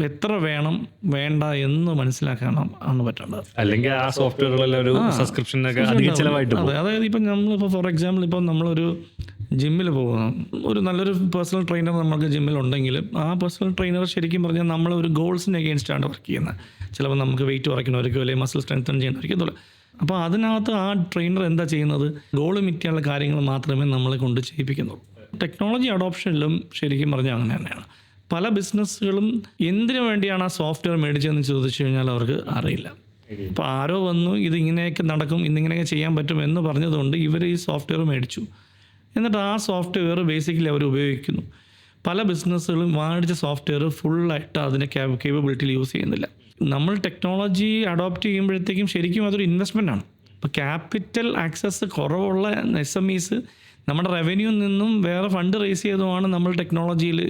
എത്ര വേണം, വേണ്ട എന്ന് മനസ്സിലാക്കണം ആണ് പറ്റേണ്ടത്. അല്ലെങ്കിൽ ആ സോഫ്റ്റ്വെയറുകളെല്ലാം ഒരു സബ്സ്ക്രിപ്ഷനൊക്കെ അധികം ചിലവായിട്ട് അതെ. അതായത് ഇപ്പം നമ്മളിപ്പോൾ ഫോർ എക്സാമ്പിൾ ഇപ്പം നമ്മളൊരു ജിമ്മിൽ പോകുന്നു, ഒരു നല്ലൊരു പേഴ്സണൽ ട്രെയിനർ നമുക്ക് ജിമ്മിലുണ്ടെങ്കിൽ ആ പേഴ്സണൽ ട്രെയിനർ ശരിക്കും പറഞ്ഞാൽ നമ്മളൊരു ഗോൾസിന് അഗെയിൻസ്റ്റാണ് വർക്ക് ചെയ്യുന്നത്. ചിലപ്പോൾ നമുക്ക് വെയിറ്റ് കുറയ്ക്കണമായിരിക്കും, അല്ലെങ്കിൽ മസിൽ സ്ട്രെങ്തൻ ചെയ്യണമായിരിക്കും ഇതുപോലെ. അപ്പോൾ അതിനകത്ത് ആ ട്രെയിനർ എന്താ ചെയ്യുന്നത്, ഗോൾ മീറ്റ് ചെയ്യാനുള്ള കാര്യങ്ങൾ മാത്രമേ നമ്മളെ കൊണ്ട് ചെയ്യിപ്പിക്കുന്നുള്ളൂ. ടെക്നോളജി അഡോപ്ഷനിലും ശരിക്കും പറഞ്ഞാൽ അങ്ങനെ തന്നെയാണ്. പല ബിസിനസ്സുകളും എന്തിനു വേണ്ടിയാണ് ആ സോഫ്റ്റ്വെയർ മേടിച്ചതെന്ന് ചോദിച്ചു കഴിഞ്ഞാൽ അവർക്ക് അറിയില്ല. അപ്പോൾ ആരോ വന്നു ഇത് ഇങ്ങനെയൊക്കെ നടക്കും, ഇന്നിങ്ങനെയൊക്കെ ചെയ്യാൻ പറ്റും എന്ന് പറഞ്ഞതുകൊണ്ട് ഇവർ ഈ സോഫ്റ്റ്വെയർ മേടിച്ചു. എന്നിട്ട് ആ സോഫ്റ്റ്വെയർ ബേസിക്കലി അവർ ഉപയോഗിക്കുന്നു. പല ബിസിനസ്സുകളും മേടിച്ച സോഫ്റ്റ്വെയർ ഫുള്ളായിട്ട് അതിനെ കേപ്പബിലിറ്റിയിൽ യൂസ് ചെയ്യുന്നില്ല. നമ്മൾ ടെക്നോളജി അഡോപ്റ്റ് ചെയ്യുമ്പോഴത്തേക്കും ശരിക്കും അതൊരു ഇൻവെസ്റ്റ്മെൻ്റ് ആണ്. ഇപ്പോൾ ക്യാപിറ്റൽ ആക്സസ് കുറവുള്ള SMEs നമ്മുടെ റവന്യൂവിൽ നിന്നും വേറെ ഫണ്ട് റേസ് ചെയ്തുമാണ് നമ്മൾ ടെക്നോളജിയിൽ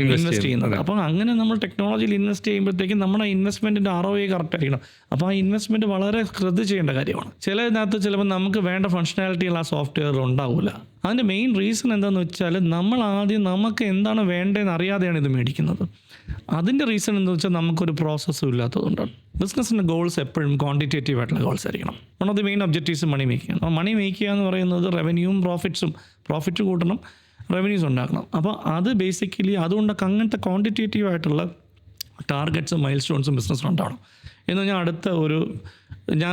ഇൻവെസ്റ്റ് ചെയ്യുന്നത്. അപ്പോൾ അങ്ങനെ നമ്മൾ ടെക്നോളജിയിൽ ഇൻവെസ്റ്റ് ചെയ്യുമ്പോഴത്തേക്കും നമ്മുടെ ഇൻവെസ്റ്റ്മെൻറ്റിൻ്റെ ROI കറക്റ്റ് ആയിരിക്കണം. അപ്പോൾ ആ ഇൻവെസ്റ്റ്മെൻറ്റ് വളരെ ശ്രദ്ധ ചെയ്യേണ്ട കാര്യമാണ്. ചിലതിനകത്ത് ചിലപ്പോൾ നമുക്ക് വേണ്ട ഫങ്ഷനാലിറ്റികൾ ആ സോഫ്റ്റ്വെയറിൽ ഉണ്ടാവില്ല. അതിൻ്റെ മെയിൻ റീസൺ എന്താണെന്ന് വെച്ചാൽ നമ്മൾ ആദ്യം നമുക്ക് എന്താണ് വേണ്ടതെന്ന് അറിയാതെയാണ് ഇത് മേടിക്കുന്നത്. അതിൻ്റെ റീസൺ എന്താണെന്ന് വെച്ചാൽ നമുക്കൊരു പ്രോസസ്സും ഇല്ലാത്തതുകൊണ്ടാണ്. ബിസിനസ്സിൻ്റെ ഗോൾസ് എപ്പോഴും ക്വാണ്ടിറ്റേറ്റീവ് ആയിട്ടുള്ള ഗോൾസ് ആയിരിക്കണം. One of the main objectives money make ചെയ്യണം. മണി മേക്ക് ചെയ്യുക എന്ന് പറയുന്നത് റവന്യൂവും പ്രോഫിറ്റ് കൂട്ടണം, റവന്യൂസ് ഉണ്ടാക്കണം. അപ്പോൾ അത് ബേസിക്കലി അതുകൊണ്ടൊക്കെ അങ്ങനത്തെ ക്വാണ്ടിറ്റേറ്റീവ് ആയിട്ടുള്ള ടാർഗറ്റ്സും മൈൽ സ്റ്റോൺസും ബിസിനസ്സിലുണ്ടാവണം. എന്ന്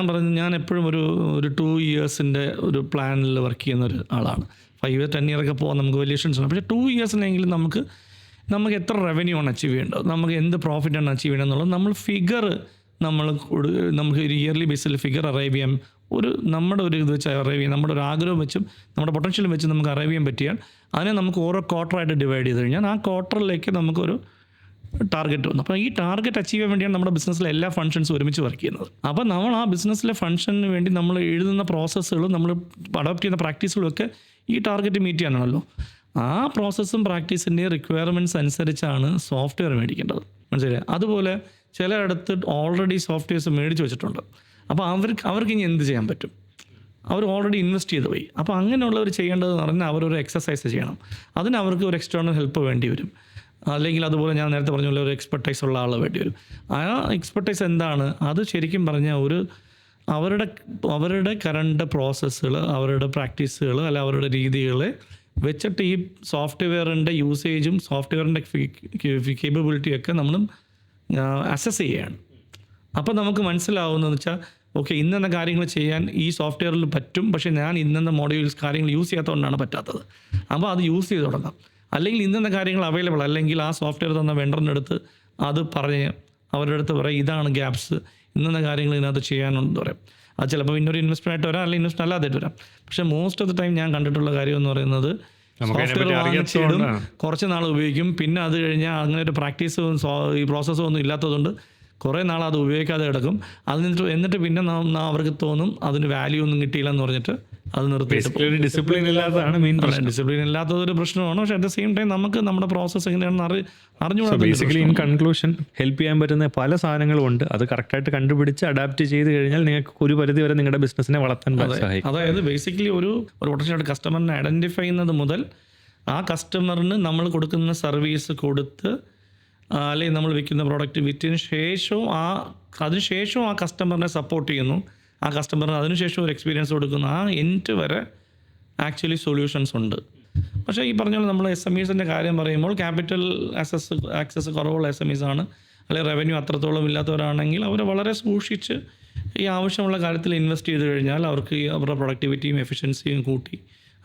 പറഞ്ഞാൽ ഞാൻ എപ്പോഴും ഒരു 2 ഇയേഴ്സിൻ്റെ ഒരു പ്ലാനിൽ വർക്ക് ചെയ്യുന്ന ഒരു ആളാണ്. 5 year 10 year ഒക്കെ പോകാൻ നമുക്ക് വലിയ ഇഷ്ടമാണ്. പക്ഷേ 2 ഇയേഴ്സിലെങ്കിലും നമുക്ക് എത്ര റവന്യൂ ആണ് അച്ചീവ് ചെയ്യേണ്ടത്, നമുക്ക് എന്ത് പ്രോഫിറ്റാണ് അച്ചീവ് ചെയ്യേണ്ടത് എന്നുള്ളത് നമ്മൾ ഫിഗർ നമുക്ക് ഒരു ഇയർലി ബേസിൽ ഫിഗർ അറൈവ് ചെയ്യാൻ നമ്മുടെ ഒരു ഇത് വെച്ച് അറൈവ് ചെയ്യാൻ, നമ്മുടെ ഒരു ആഗ്രഹം വെച്ചും നമ്മുടെ പൊട്ടൻഷ്യലും വെച്ച് നമുക്ക് അറൈവ് ചെയ്യാൻ പറ്റിയാൽ അതിനെ നമുക്ക് ഓരോ ക്വാർട്ടറായിട്ട് ഡിവൈഡ് ചെയ്ത് കഴിഞ്ഞാൽ ആ ക്വാർട്ടറിലേക്ക് നമുക്കൊരു ടാർഗറ്റ് വന്നു. അപ്പോൾ ഈ ടാർഗറ്റ് അച്ചീവ് ചെയ്യാൻ വേണ്ടിയാണ് നമ്മുടെ ബിസിനസ്സിലെ എല്ലാ ഫങ്ഷൻസും ഒരുമിച്ച് വർക്ക് ചെയ്യുന്നത്. അപ്പോൾ നമ്മൾ ആ ബിസിനസ്സിലെ ഫങ്ഷന് വേണ്ടി നമ്മൾ എഴുതുന്ന പ്രോസസ്സുകളും നമ്മൾ അഡോപ്റ്റ് ചെയ്യുന്ന പ്രാക്ടീസുകളും ഒക്കെ ഈ ടാർഗറ്റ് മീറ്റ് ചെയ്യാനാണല്ലോ. ആ പ്രോസസ്സും പ്രാക്ടീസിൻ്റെയും റിക്വയർമെൻറ്റ്സ് അനുസരിച്ചാണ് സോഫ്റ്റ്വെയർ മേടിക്കേണ്ടത്. മനസ്സിലായി? അതുപോലെ ചിലയിടത്ത് ഓൾറെഡി സോഫ്റ്റ്വെയർസ് മേടിച്ച് വെച്ചിട്ടുണ്ട്. അപ്പോൾ അവർക്ക് ഇനി എന്ത് ചെയ്യാൻ പറ്റും, അവർ ഓൾറെഡി ഇൻവെസ്റ്റ് ചെയ്ത് പോയി. അപ്പോൾ അങ്ങനെയുള്ളവർ ചെയ്യേണ്ടതെന്ന് പറഞ്ഞാൽ അവരൊരു എക്സസൈസ് ചെയ്യണം. അതിന് അവർക്ക് ഒരു എക്സ്റ്റേണൽ ഹെൽപ്പ് വേണ്ടി വരും. അല്ലെങ്കിൽ അതുപോലെ ഞാൻ നേരത്തെ പറഞ്ഞ പോലെ ഒരു എക്സ്പെർട്ടൈസ് ഉള്ള ആൾ വേണ്ടി വരും. ആ എക്സ്പെർട്ടൈസ് എന്താണ്, അത് ശരിക്കും പറഞ്ഞാൽ അവരുടെ കറണ്ട് പ്രോസസ്സുകൾ, അവരുടെ പ്രാക്ടീസുകൾ അല്ല അവരുടെ രീതികളെ വെച്ചിട്ട് ഈ സോഫ്റ്റ്വെയറിൻ്റെ യൂസേജും സോഫ്റ്റ്വെയറിൻ്റെ കേപ്പബിലിറ്റിയൊക്കെ നമ്മൾ അസസ് ചെയ്യുകയാണ്. അപ്പോൾ നമുക്ക് മനസ്സിലാവുന്നതെന്ന് വെച്ചാൽ ഓക്കെ ഇന്നെന്ന കാര്യങ്ങൾ ചെയ്യാൻ ഈ സോഫ്റ്റ്വെയറിൽ പറ്റും, പക്ഷേ ഞാൻ ഇന്നെന്ന മോഡ്യൂൾസ് കാര്യങ്ങൾ യൂസ് ചെയ്യാത്തതുകൊണ്ടാണ് പറ്റാത്തത്. അപ്പോൾ അത് യൂസ് ചെയ്ത് തുടങ്ങാം. അല്ലെങ്കിൽ ഇന്നെന്ന കാര്യങ്ങൾ അവൈലബിൾ അല്ലെങ്കിൽ ആ സോഫ്റ്റ്വെയർ തന്ന വെണ്ടറിൻ്റെ അടുത്ത് അത് പറഞ്ഞ് അവരുടെ അടുത്ത് പറയും ഇതാണ് ഗ്യാപ്സ്, ഇന്ന കാര്യങ്ങൾ ഇതിനകത്ത് ചെയ്യാനുണ്ട് പറയാം. അത് ചിലപ്പോൾ ഇന്നൊരു ഇൻവെസ്റ്റ്മെൻ്റ് ആയിട്ട് വരാം, അല്ലെങ്കിൽ ഇൻവെസ്റ്റ് അല്ലാതായിട്ട് വരാം. പക്ഷേ മോസ്റ്റ് ഓഫ് ദ ടൈം ഞാൻ കണ്ടിട്ടുള്ള കാര്യം എന്ന് പറയുന്നത് സോഫ്റ്റ്വെയർ വാങ്ങിച്ചിടും, കുറച്ച് നാൾ ഉപയോഗിക്കും, പിന്നെ അത് കഴിഞ്ഞാൽ അങ്ങനെ ഒരു പ്രാക്ടീസും ഈ പ്രോസസ്സും ഒന്നും ഇല്ലാത്തതുകൊണ്ട് കുറേ നാൾ അത് ഉപയോഗിക്കാതെ കിടക്കും. എന്നിട്ട് പിന്നെ അവർക്ക് തോന്നും അതിന് വാല്യൂ ഒന്നും കിട്ടിയില്ല എന്ന് പറഞ്ഞിട്ട് അത് നിർത്തിയിട്ട് ഡിസിപ്ലിൻ ഇല്ലാത്തതാണ് മെയിൻ പ്രശ്നം. ഡിസിപ്ലിൻ ഇല്ലാത്തതൊരു പ്രശ്നമാണ്. പക്ഷേ അറ്റ് ദ സെയിം ടൈം നമുക്ക് നമ്മുടെ പ്രോസസ്സ് എങ്ങനെയാണെന്ന് അറിഞ്ഞുകൂടാ. ബേസിക്കലി ഇൻ കൺക്ലൂഷൻ ഹെൽപ്പ് ചെയ്യാൻ പറ്റുന്ന പല സാധനങ്ങളും ഉണ്ട്. അത് കറക്റ്റായിട്ട് കണ്ടുപിടിച്ച് അഡാപ്റ്റ് ചെയ്ത് കഴിഞ്ഞാൽ നിങ്ങൾക്ക് ഒരു പരിധി വരെ നിങ്ങളുടെ ബിസിനസ്സിനെ വളർത്താൻ സഹായിക്കും. അതായത് ബേസിക്കലി ഒരു പൊട്ടൻഷ്യൽ കസ്റ്റമറിനെ ഐഡൻറ്റിഫൈ ചെയ്യുന്നത് മുതൽ ആ കസ്റ്റമറിന് നമ്മൾ കൊടുക്കുന്ന സർവീസ് കൊടുത്ത് അല്ലെങ്കിൽ നമ്മൾ വിൽക്കുന്ന പ്രോഡക്റ്റ് വിറ്റതിന് ശേഷവും അതിനുശേഷവും ആ കസ്റ്റമറിനെ സപ്പോർട്ട് ചെയ്യുന്നു, ആ കസ്റ്റമറിന് അതിനുശേഷം ഒരു എക്സ്പീരിയൻസ് കൊടുക്കുന്നു. ആ എൻഡ് വരെ ആക്ച്വലി സൊല്യൂഷൻസ് ഉണ്ട്. പക്ഷേ ഈ പറഞ്ഞ പോലെ നമ്മൾ SMEസിൻ്റെ കാര്യം പറയുമ്പോൾ ക്യാപിറ്റൽ ആക്സസ് കുറവുള്ള SMEs ആണ്, അല്ലെങ്കിൽ റവന്യൂ അത്രത്തോളം ഇല്ലാത്തവരാണെങ്കിൽ അവർ വളരെ സൂക്ഷിച്ച് ഈ ആവശ്യമുള്ള കാര്യത്തിൽ ഇൻവെസ്റ്റ് ചെയ്ത് കഴിഞ്ഞാൽ അവർക്ക് അവരുടെ പ്രൊഡക്ടിവിറ്റിയും എഫിഷ്യൻസിയും കൂട്ടി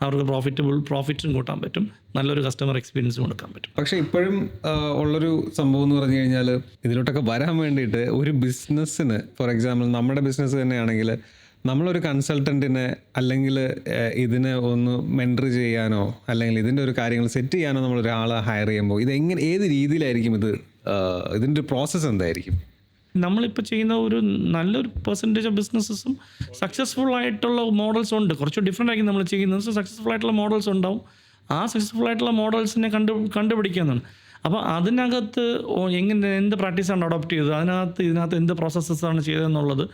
അവർക്ക് പ്രോഫിറ്റും കൂട്ടാൻ പറ്റും, നല്ലൊരു കസ്റ്റമർ എക്സ്പീരിയൻസ് കൊടുക്കാൻ പറ്റും. പക്ഷേ ഇപ്പോഴും ഉള്ളൊരു സംഭവം എന്ന് പറഞ്ഞു കഴിഞ്ഞാൽ ഇതിലോട്ടൊക്കെ വരാൻ വേണ്ടിയിട്ട് ഒരു ബിസിനസ്സിന്, ഫോർ എക്സാമ്പിൾ നമ്മുടെ ബിസിനസ് തന്നെയാണെങ്കിൽ നമ്മളൊരു കൺസൾട്ടൻറ്റിനെ അല്ലെങ്കിൽ ഇതിനെ ഒന്ന് മെൻറ്റർ ചെയ്യാനോ അല്ലെങ്കിൽ ഇതിൻ്റെ ഒരു കാര്യങ്ങൾ സെറ്റ് ചെയ്യാനോ നമ്മളൊരാളെ ഹയർ ചെയ്യുമ്പോൾ ഏത് രീതിയിലായിരിക്കും ഇതിൻ്റെ ഒരു പ്രോസസ്സ് എന്തായിരിക്കും? നമ്മളിപ്പോൾ ചെയ്യുന്ന ഒരു നല്ലൊരു പെർസെൻറ്റേജ് ഓഫ് ബിസിനസ്സും സക്സസ്ഫുൾ ആയിട്ടുള്ള മോഡൽസ് ഉണ്ട്. കുറച്ച് ഡിഫറെൻ്റ് ആയിരിക്കും നമ്മൾ ചെയ്യുന്നത്. സക്സസ്ഫുൾ ആയിട്ടുള്ള മോഡൽസ് ഉണ്ടാവും. ആ സക്സസ്ഫുൾ ആയിട്ടുള്ള മോഡൽസിനെ കണ്ടുപിടിക്കുന്നതാണ്. അപ്പോൾ അതിനകത്ത് എന്ത് പ്രാക്ടീസാണ് അഡോപ്റ്റ് ചെയ്തത്, ഇതിനകത്ത് എന്ത് പ്രോസസ്സസാണ് ചെയ്തതെന്നുള്ളത്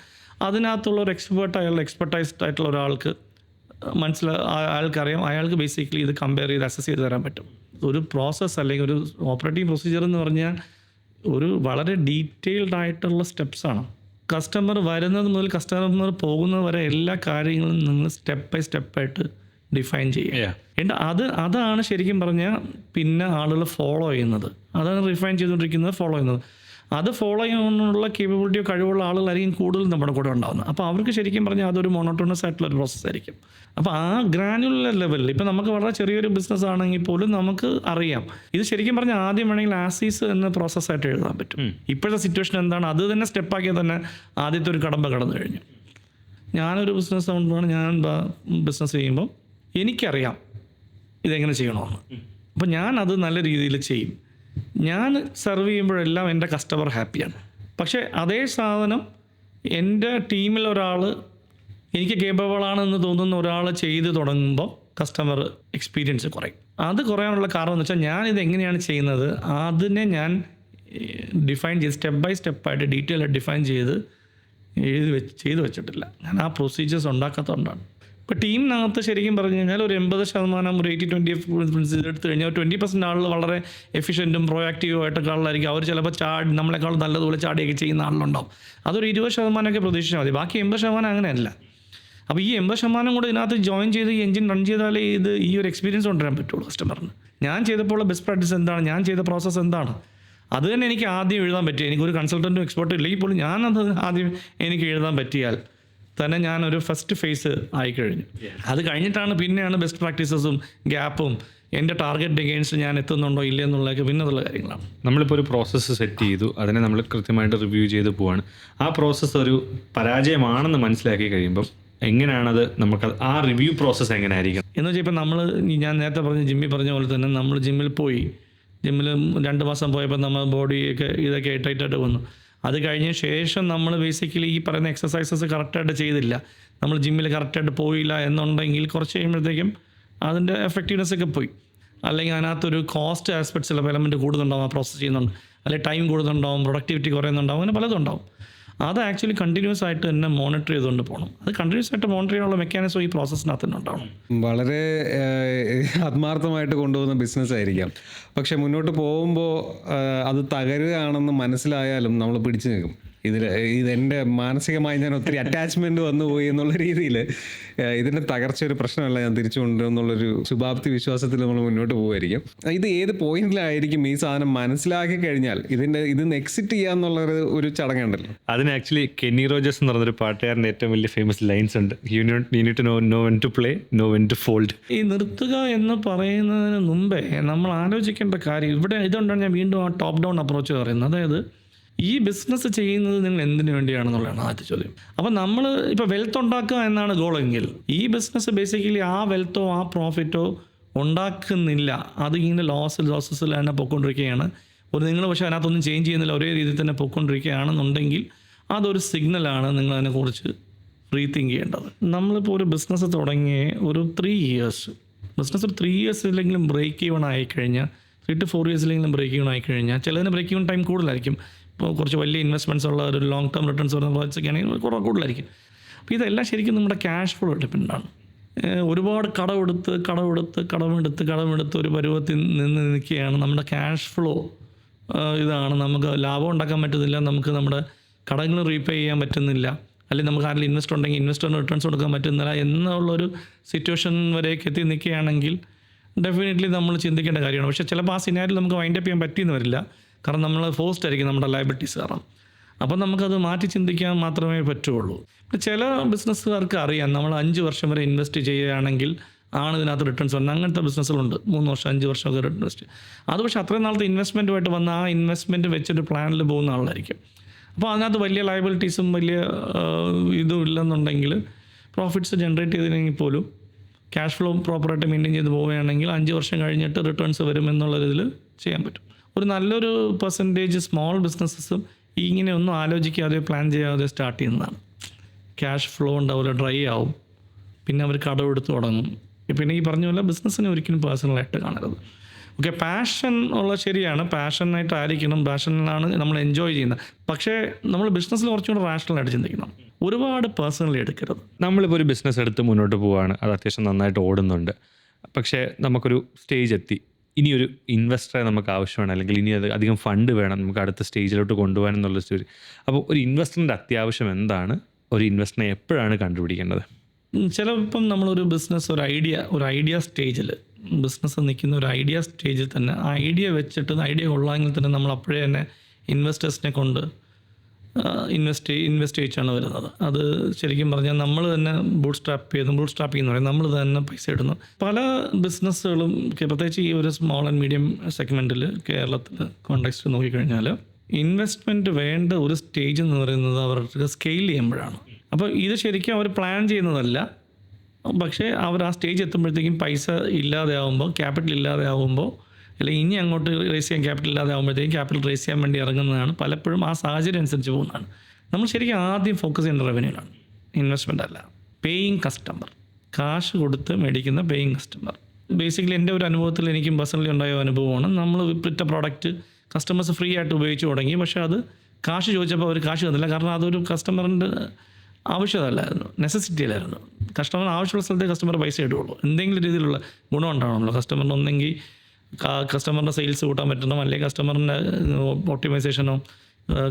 അതിനകത്തുള്ള ഒരു എക്സ്പെർട്ടൈസ്ഡ് ആയിട്ടുള്ള ഒരാൾക്ക് അയാൾക്കറിയാം. അയാൾക്ക് ബേസിക്കലി ഇത് കമ്പയർ ചെയ്ത് അസസ് ചെയ്ത് തരാൻ പറ്റും. ഒരു പ്രോസസ്സ് അല്ലെങ്കിൽ ഒരു ഓപ്പറേറ്റിംഗ് പ്രൊസീജിയർ എന്ന് പറഞ്ഞാൽ ഒരു വളരെ ഡീറ്റെയിൽഡ് ആയിട്ടുള്ള സ്റ്റെപ്സാണ്. കസ്റ്റമർ വരുന്നത് മുതൽ കസ്റ്റമർ പോകുന്നത് വരെ എല്ലാ കാര്യങ്ങളും നിങ്ങൾ സ്റ്റെപ്പ് ബൈ സ്റ്റെപ്പായിട്ട് ഡിഫൈൻ ചെയ്യുക. അതാണ് ശരിക്കും പറഞ്ഞാൽ പിന്നെ ആളുകൾ ഫോളോ ചെയ്യുന്നത്. അതാണ് റിഫൈൻ ചെയ്തുകൊണ്ടിരിക്കുന്നത്, ഫോളോ ചെയ്യുന്നത്. അത് ഫോളോ ചെയ്യാനുള്ള കേപ്പബിലിറ്റിയോ കഴിവുള്ള ആളുകളായിരിക്കും കൂടുതൽ നമ്മുടെ കൂടെ ഉണ്ടാകുന്നത്. അപ്പോൾ അവർക്ക് ശരിക്കും പറഞ്ഞാൽ അതൊരു മോണോട്ടോണസ് ആയിട്ടുള്ളൊരു പ്രോസസ്സായിരിക്കും. അപ്പോൾ ആ ഗ്രാനുലർ ലെവലിൽ ഇപ്പോൾ നമുക്ക് വളരെ ചെറിയൊരു ബിസിനസ് ആണെങ്കിൽ പോലും നമുക്ക് അറിയാം ഇത് ശരിക്കും പറഞ്ഞാൽ ആദ്യം വേണമെങ്കിൽ ആസീസ് എന്ന പ്രോസസ്സായിട്ട് എഴുതാൻ പറ്റും. ഇപ്പോഴത്തെ സിറ്റുവേഷൻ എന്താണ്, അത് തന്നെ സ്റ്റെപ്പാക്കിയാൽ തന്നെ ആദ്യത്തെ ഒരു കടമ്പ കടന്നു കഴിഞ്ഞു. ഞാനൊരു ബിസിനസ് ഓണറാണ്. ഞാൻ ബിസിനസ് ചെയ്യുമ്പോൾ എനിക്കറിയാം ഇതെങ്ങനെ ചെയ്യണമെന്ന്. അപ്പോൾ ഞാനത് നല്ല രീതിയിൽ ചെയ്യും. ഞാൻ സെർവ് ചെയ്യുമ്പോഴെല്ലാം എൻ്റെ കസ്റ്റമർ ഹാപ്പിയാണ്. പക്ഷേ അതേ സാധനം എൻ്റെ ടീമിൽ ഒരാൾ എനിക്ക് കേപ്പബിളാണെന്ന് തോന്നുന്ന ഒരാൾ ചെയ്ത് തുടങ്ങുമ്പോൾ കസ്റ്റമർ എക്സ്പീരിയൻസ് കുറയും. അത് കുറയാനുള്ള കാരണം എന്ന് വെച്ചാൽ ഞാനിത് എങ്ങനെയാണ് ചെയ്യുന്നത് അതിനെ ഞാൻ ഡിഫൈൻ ചെയ്ത് സ്റ്റെപ്പ് ബൈ സ്റ്റെപ്പായിട്ട് ഡീറ്റെയിൽ ആയിട്ട് ഡിഫൈൻ ചെയ്ത് ചെയ്ത് വെച്ചിട്ടില്ല. ഞാൻ ആ പ്രൊസീജിയേഴ്സ് ഉണ്ടാക്കാത്തതുകൊണ്ടാണ്. ഇപ്പോൾ ടീമിനകത്ത് ശരിക്കും പറഞ്ഞു കഴിഞ്ഞാൽ ഒരു 80%, ഒരു 80-20 എടുത്തു കഴിഞ്ഞാൽ 20% ആളുകൾ വളരെ എഫിഷ്യൻറ്റും പ്രൊയാക്റ്റീവും ആയിട്ടൊക്കെ ആളായിരിക്കും. അവർ ചിലപ്പോൾ നമ്മളെക്കാൾ നല്ലതുപോലെ ചാടിയൊക്കെ ചെയ്യുന്ന ആളുകളുണ്ടാവും. അതൊരു 20% പ്രതീക്ഷിച്ചാൽ മതി. ബാക്കി 80% അങ്ങനെയല്ല. അപ്പോൾ ഈ 80% കൂടെ ഇതിനകത്ത് ജോയിൻ ചെയ്ത് ഈ എഞ്ചിൻ റൺ ചെയ്താലേ ഈ ഒരു എക്സ്പീരിയൻസ് കൊണ്ടുവരാൻ പറ്റുള്ളൂ കസ്റ്റമറിന്. ഞാൻ ചെയ്തപ്പോൾ ബെസ്റ്റ് പ്രാക്ടീസ് എന്താണ്, ഞാൻ ചെയ്ത പ്രോസസ്സ് എന്താണ്, അത് തന്നെ എനിക്ക് ആദ്യം എഴുതാൻ പറ്റും. എനിക്കൊരു കൺസൾട്ടൻറ്റും എക്സ്പെർട്ടും ഇല്ലെങ്കിൽ പോലും ഞാനത് ആദ്യം എനിക്ക് എഴുതാൻ പറ്റിയാൽ തന്നെ ഞാനൊരു ഫസ്റ്റ് ഫേസ് ആയിക്കഴിഞ്ഞു. അത് കഴിഞ്ഞിട്ടാണ് പിന്നെയാണ് ബെസ്റ്റ് പ്രാക്ടീസസും ഗ്യാപ്പും എൻ്റെ ടാർഗറ്റ് അഗെയിൻസ്റ്റ് ഞാൻ എത്തുന്നുണ്ടോ ഇല്ല എന്നുള്ളതൊക്കെ പിന്നതുള്ള കാര്യങ്ങളാണ്. നമ്മളിപ്പോൾ ഒരു പ്രോസസ്സ് സെറ്റ് ചെയ്തു, അതിനെ നമ്മൾ കൃത്യമായിട്ട് റിവ്യൂ ചെയ്ത് പോവാണ്. ആ പ്രോസസ്സ് ഒരു പരാജയമാണെന്ന് മനസ്സിലാക്കി കഴിയുമ്പം എങ്ങനെയാണത് നമുക്ക് ആ റിവ്യൂ പ്രോസസ്സ് എങ്ങനെ ആയിരിക്കും എന്ന് വെച്ചാൽ ഇപ്പം ഞാൻ നേരത്തെ ജിമ്മിൽ പറഞ്ഞ പോലെ തന്നെ നമ്മൾ ജിമ്മിൽ 2 മാസം പോയപ്പോൾ നമ്മൾ ബോഡിയൊക്കെ ഇതൊക്കെ ടൈറ്റായിട്ട് വന്നു. അത് കഴിഞ്ഞ ശേഷം നമ്മൾ ബേസിക്കലി ഈ പറയുന്ന എക്സസൈസസ് കറക്റ്റായിട്ട് ചെയ്തില്ല, നമ്മൾ ജിമ്മിൽ കറക്റ്റായിട്ട് പോയില്ല എന്നുണ്ടെങ്കിൽ കുറച്ച് കഴിയുമ്പോഴത്തേക്കും അതിൻ്റെ എഫക്റ്റീവ്നെസ് ഒക്കെ പോയി. അല്ലെങ്കിൽ അതിനകത്തൊരു കോസ്റ്റ് ആസ്പെക്ട്സ് ചില എലമെൻറ്റ് കൂടുന്നുണ്ടാവും, ആ പ്രോസസ്സ് ചെയ്യുന്നുണ്ട്, അല്ലെങ്കിൽ ടൈം കൂടുന്നുണ്ടാവും, പ്രൊഡക്ടിവിറ്റി കുറയുന്നുണ്ടാവും, അങ്ങനെ പലതും ഉണ്ടാവും. അത് ആക്ച്വലി കണ്ടിന്യൂസ് ആയിട്ട് തന്നെ മോണിറ്റർ ചെയ്തുകൊണ്ട് പോകണം. അത് കണ്ടിന്യൂസ് ആയിട്ട് മോണിറ്റർ ചെയ്യാനുള്ള മെക്കാനിസം ഈ പ്രോസസ്സിനകത്ത് തന്നെ ഉണ്ടാവണം. വളരെ ആത്മാർത്ഥമായിട്ട് കൊണ്ടുപോകുന്ന ബിസിനസ് ആയിരിക്കാം. പക്ഷെ മുന്നോട്ട് പോകുമ്പോൾ അത് തകരുകയാണെന്ന് മനസ്സിലായാലും നമ്മൾ പിടിച്ചു നിൽക്കും. ഇതെൻ്റെ മാനസികമായി ഞാൻ ഒത്തിരി അറ്റാച്ച്മെൻറ്റ് വന്നു പോയി എന്നുള്ള രീതിയിൽ ഇതിൻ്റെ തകർച്ച ഒരു പ്രശ്നമല്ല, ഞാൻ തിരിച്ചു കൊണ്ടുവരുന്നുള്ളൊരു ശുഭാപ്തി വിശ്വാസത്തിൽ നമ്മൾ മുന്നോട്ട് പോകുമായിരിക്കും. ഇത് ഏത് പോയിന്റിലായിരിക്കും ഈ സാധനം മനസ്സിലാക്കി കഴിഞ്ഞാൽ ഇതിന്ന് എക്സിറ്റ് ചെയ്യാന്നുള്ളൊരു ഒരു ചടങ്ങുണ്ടല്ലോ. അതിന് ആക്ച്വലി കെന്നി റോജേഴ്സ് എന്ന് പറഞ്ഞൊരു പാട്ടുകാരൻ്റെ ഏറ്റവും വലിയ ഫേമസ് ലൈൻസ് ഉണ്ട്. You need to know when to play, know when to fold. ഈ നിർത്തുക എന്ന് പറയുന്നതിന് മുമ്പേ നമ്മൾ ആലോചിക്കേണ്ട കാര്യം ഇതുകൊണ്ടാണ് ഞാൻ വീണ്ടും ആ ടോപ്പ് ഡൗൺ അപ്രോച്ച് പറയുന്നത്. അതായത് ഈ ബിസിനസ് ചെയ്യുന്നത് നിങ്ങൾ എന്തിനു വേണ്ടിയാണെന്നുള്ളതാണ് ആദ്യത്തെ ചോദ്യം. അപ്പോൾ നമ്മൾ ഇപ്പോൾ വെൽത്ത് ഉണ്ടാക്കുക എന്നാണ് ഗോളെങ്കിൽ ഈ ബിസിനസ് ബേസിക്കലി ആ വെൽത്തോ ആ പ്രോഫിറ്റോ ഉണ്ടാക്കുന്നില്ല. അത് ഇങ്ങനെ ലോസസിൽ തന്നെ പൊയ്ക്കൊണ്ടിരിക്കുകയാണ്. നിങ്ങൾ പക്ഷേ അതിനകത്തൊന്നും ചേഞ്ച് ചെയ്യുന്നില്ല, ഒരേ രീതിയിൽ തന്നെ പൊയ്ക്കൊണ്ടിരിക്കുകയാണെന്നുണ്ടെങ്കിൽ അതൊരു സിഗ്നലാണ് നിങ്ങൾ അതിനെക്കുറിച്ച് റീതിങ്ക് ചെയ്യേണ്ടത്. നമ്മളിപ്പോൾ ഒരു ബിസിനസ് തുടങ്ങി ഒരു 3 years ബിസിനസ് ഒരു 3 years ഇല്ലെങ്കിലും ബ്രേക്ക് ഈവൺ ആയിക്കഴിഞ്ഞാൽ 3 to 4 years ബ്രേക്ക് ഈവൺ ആയിക്കഴിഞ്ഞാൽ ചിലതിന് ബ്രേക്ക് ഈവൺ ടൈം കൂടുതലായിരിക്കും. ഇപ്പോൾ കുറച്ച് വലിയ ഇൻവെസ്റ്റ്മെൻറ്റ്സ് ഉള്ള ഒരു ലോങ് ടേം റിട്ടേൺസ് വരുന്ന പ്രോജക്ട്സ് ഒക്കെ ആണെങ്കിൽ കുറേ കൂടുതലായിരിക്കും. അപ്പോൾ ഇതെല്ലാം ശരിക്കും നമ്മുടെ ക്യാഷ് ഫ്ലോ ഡിപ്പെൻഡാണ്. ഒരുപാട് കടമെടുത്ത് ഒരു പരുവത്തിൽ നിന്ന് നിൽക്കുകയാണ്. നമ്മുടെ ക്യാഷ് ഫ്ലോ ഇതാണ്. നമുക്ക് ലാഭം ഉണ്ടാക്കാൻ പറ്റുന്നില്ല, നമുക്ക് നമ്മുടെ കടങ്ങൾ റീപേ ചെയ്യാൻ പറ്റുന്നില്ല, അല്ലെങ്കിൽ നമുക്ക് ആരെങ്കിലും ഇൻവെസ്റ്റർ ഉണ്ടെങ്കിൽ ഇൻവെസ്റ്ററിന് റിട്ടേൺസ് കൊടുക്കാൻ പറ്റുന്നില്ല എന്നുള്ളൊരു സിറ്റുവേഷൻ വരേക്ക് എത്തി നിൽക്കുകയാണെങ്കിൽ ഡെഫിനറ്റ്ലി നമ്മൾ ചിന്തിക്കേണ്ട കാര്യമാണ്. പക്ഷേ ചിലപ്പോൾ ആ സിനാരിയിൽ നമുക്ക് വൈൻഡപ്പ് ചെയ്യാൻ പറ്റിയെന്ന് വരില്ല. കാരണം നമ്മൾ ഫോഴ്സ്ഡ് ആയിരിക്കും നമ്മുടെ ലയബിലിറ്റീസ് കാരണം. അപ്പം നമുക്കത് മാറ്റി ചിന്തിക്കാൻ മാത്രമേ പറ്റുള്ളൂ. ചില ബിസിനസ്സുകാർക്ക് അറിയാം നമ്മൾ 5 വർഷം വരെ ഇൻവെസ്റ്റ് ചെയ്യുകയാണെങ്കിൽ ആണ് ഇതിനകത്ത് റിട്ടേൺസ് വന്നത്. അങ്ങനത്തെ ബിസിനസ്സുകളുണ്ട് 3 വർഷം 5 വർഷമൊക്കെ ഇൻവെസ്റ്റ്. അത് പക്ഷേ അത്രയും നാളത്തെ ഇൻവെസ്റ്റ്മെൻറ്റുമായിട്ട് വന്ന ആ ഇൻവെസ്റ്റ്മെൻറ്റ് വെച്ചൊരു പ്ലാനിൽ പോകുന്ന ആളായിരിക്കും. അപ്പോൾ അതിനകത്ത് വലിയ ലയബിലിറ്റീസും വലിയ ഇതും ഇല്ലെന്നുണ്ടെങ്കിൽ പ്രോഫിറ്റ്സ് ജനറേറ്റ് ചെയ്തില്ലെങ്കിൽ പോലും ക്യാഷ് ഫ്ലോ പ്രോപ്പറായിട്ട് മെയിൻറ്റെയിൻ ചെയ്ത് പോവുകയാണെങ്കിൽ 5 വർഷം കഴിഞ്ഞിട്ട് റിട്ടേൺസ് വരും എന്നുള്ളൊരിതിൽ ചെയ്യാൻ പറ്റും. ഒരു നല്ലൊരു പെർസെൻറ്റേജ് സ്മോൾ ബിസിനസ്സസും ഇങ്ങനെ ഒന്നും ആലോചിക്കാതെ പ്ലാൻ ചെയ്യാതെ സ്റ്റാർട്ട് ചെയ്യുന്നതാണ്. ക്യാഷ് ഫ്ലോ ഉണ്ടാവില്ല, ഡ്രൈ ആവും, പിന്നെ അവർ കടമെടുത്ത് തുടങ്ങും. പിന്നെ ഈ പറഞ്ഞ പോലെ ബിസിനസ്സിനെ ഒരിക്കലും പേഴ്സണലായിട്ട് കാണരുത്. ഓക്കെ, പാഷൻ ഉള്ള ശരിയാണ്, പാഷനായിട്ട് ആയിരിക്കണം, പാഷനിലാണ് നമ്മൾ എൻജോയ് ചെയ്യുന്നത്. പക്ഷേ നമ്മൾ ബിസിനസ്സിൽ കുറച്ചുകൂടെ റാഷണലായിട്ട് ചിന്തിക്കണം, ഒരുപാട് പേഴ്സണലി എടുക്കരുത്. നമ്മളിപ്പോൾ ഒരു ബിസിനസ് എടുത്ത് മുന്നോട്ട് പോവുകയാണ്, അത് അത്യാവശ്യം നന്നായിട്ട് ഓടുന്നുണ്ട്. പക്ഷേ നമുക്കൊരു സ്റ്റേജ് എത്തി, ഇനിയൊരു ഇൻവെസ്റ്ററെ നമുക്ക് ആവശ്യമാണ്, അല്ലെങ്കിൽ ഇനി അത് അധികം ഫണ്ട് വേണം നമുക്ക് അടുത്ത സ്റ്റേജിലോട്ട് കൊണ്ടുപോകാൻ എന്നുള്ള സ്റ്റേജ്. അപ്പോൾ ഒരു ഇൻവെസ്റ്ററിൻ്റെ അത്യാവശ്യം എന്താണ്, ഒരു ഇൻവെസ്റ്ററിനെ എപ്പോഴാണ് കണ്ടുപിടിക്കേണ്ടത്? ചിലപ്പം നമ്മളൊരു ബിസിനസ് ഒരു ഐഡിയ സ്റ്റേജിൽ ബിസിനസ് നിൽക്കുന്ന ഒരു ഐഡിയ സ്റ്റേജിൽ തന്നെ ഐഡിയ വെച്ചിട്ട് ഐഡിയ കൊള്ളാമെങ്കിൽ തന്നെ നമ്മൾ അപ്പോഴേ തന്നെ ഇൻവെസ്റ്റേഴ്സിനെ കൊണ്ട് ഇൻവെസ്റ്റ് ചെയ്യിച്ചാണ് വരുന്നത്. അത് ശരിക്കും പറഞ്ഞാൽ നമ്മൾ തന്നെ ബൂട്ട് സ്ട്രാപ്പിംഗ് പറയും, നമ്മൾ തന്നെ പൈസ ഇടുന്നു. പല ബിസിനസ്സുകളും പ്രത്യേകിച്ച് ഈ ഒരു സ്മോൾ ആൻഡ് മീഡിയം സെഗ്മെൻറ്റിൽ കേരളത്തിൽ കോണ്ടെക്സ്റ്റ് നോക്കിക്കഴിഞ്ഞാൽ ഇൻവെസ്റ്റ്മെൻറ്റ് വേണ്ട ഒരു സ്റ്റേജ് എന്ന് പറയുന്നത് അവർക്ക് സ്കെയിൽ ചെയ്യുമ്പോഴാണ്. അപ്പോൾ ഇത് ശരിക്കും അവർ പ്ലാൻ ചെയ്യുന്നതല്ല, പക്ഷേ അവർ ആ സ്റ്റേജ് എത്തുമ്പോഴത്തേക്കും പൈസ ഇല്ലാതെ ആകുമ്പോൾ, ക്യാപിറ്റൽ ഇല്ലാതെ ആകുമ്പോൾ, അല്ലെങ്കിൽ ഇനി അങ്ങോട്ട് റേസ് ചെയ്യാൻ ക്യാപിറ്റൽ ഇല്ലാതെ ആകുമ്പോഴത്തേക്കും ക്യാപിറ്റൽ റേസ് ചെയ്യാൻ വേണ്ടി ഇറങ്ങുന്നതാണ്. പലപ്പോഴും ആ സാഹചര്യം അനുസരിച്ച് പോകുന്നതാണ്. നമ്മൾ ശരിക്കും ആദ്യം ഫോക്കസ് ചെയ്യേണ്ട റവന്യൂലാണ്, ഇൻവെസ്റ്റ്മെൻ്റ് അല്ല. പേയിങ് കസ്റ്റമർ, കാശ് കൊടുത്ത് മേടിക്കുന്ന പേയിങ് കസ്റ്റമർ. ബേസിക്കലി എൻ്റെ ഒരു അനുഭവത്തിൽ എനിക്കും പേഴ്സണലി ഉണ്ടായ അനുഭവമാണ്. നമ്മൾ വിറ്റ പ്രോഡക്റ്റ് കസ്റ്റമേഴ്സ് ഫ്രീ ആയിട്ട് ഉപയോഗിച്ച് തുടങ്ങി, പക്ഷേ അത് കാശ് ചോദിച്ചപ്പോൾ അവർ കാശ് തന്നില്ല. കാരണം അതൊരു കസ്റ്റമറിൻ്റെ ആവശ്യമല്ലായിരുന്നു, നെസസിറ്റി അല്ലായിരുന്നു. കസ്റ്റമറിന് ആവശ്യമുള്ള സ്ഥലത്തെ കസ്റ്റമർ പൈസ ഇടുകയുള്ളൂ. എന്തെങ്കിലും രീതിയിലുള്ള ഗുണം ഉണ്ടാവണമല്ലോ കസ്റ്റമറിന്. ഒന്നെങ്കിൽ കസ്റ്റമറിൻ്റെ സെയിൽസ് കൂട്ടാൻ പറ്റണം, അല്ലെങ്കിൽ കസ്റ്റമറിൻ്റെ ഒപ്റ്റിമൈസേഷനോ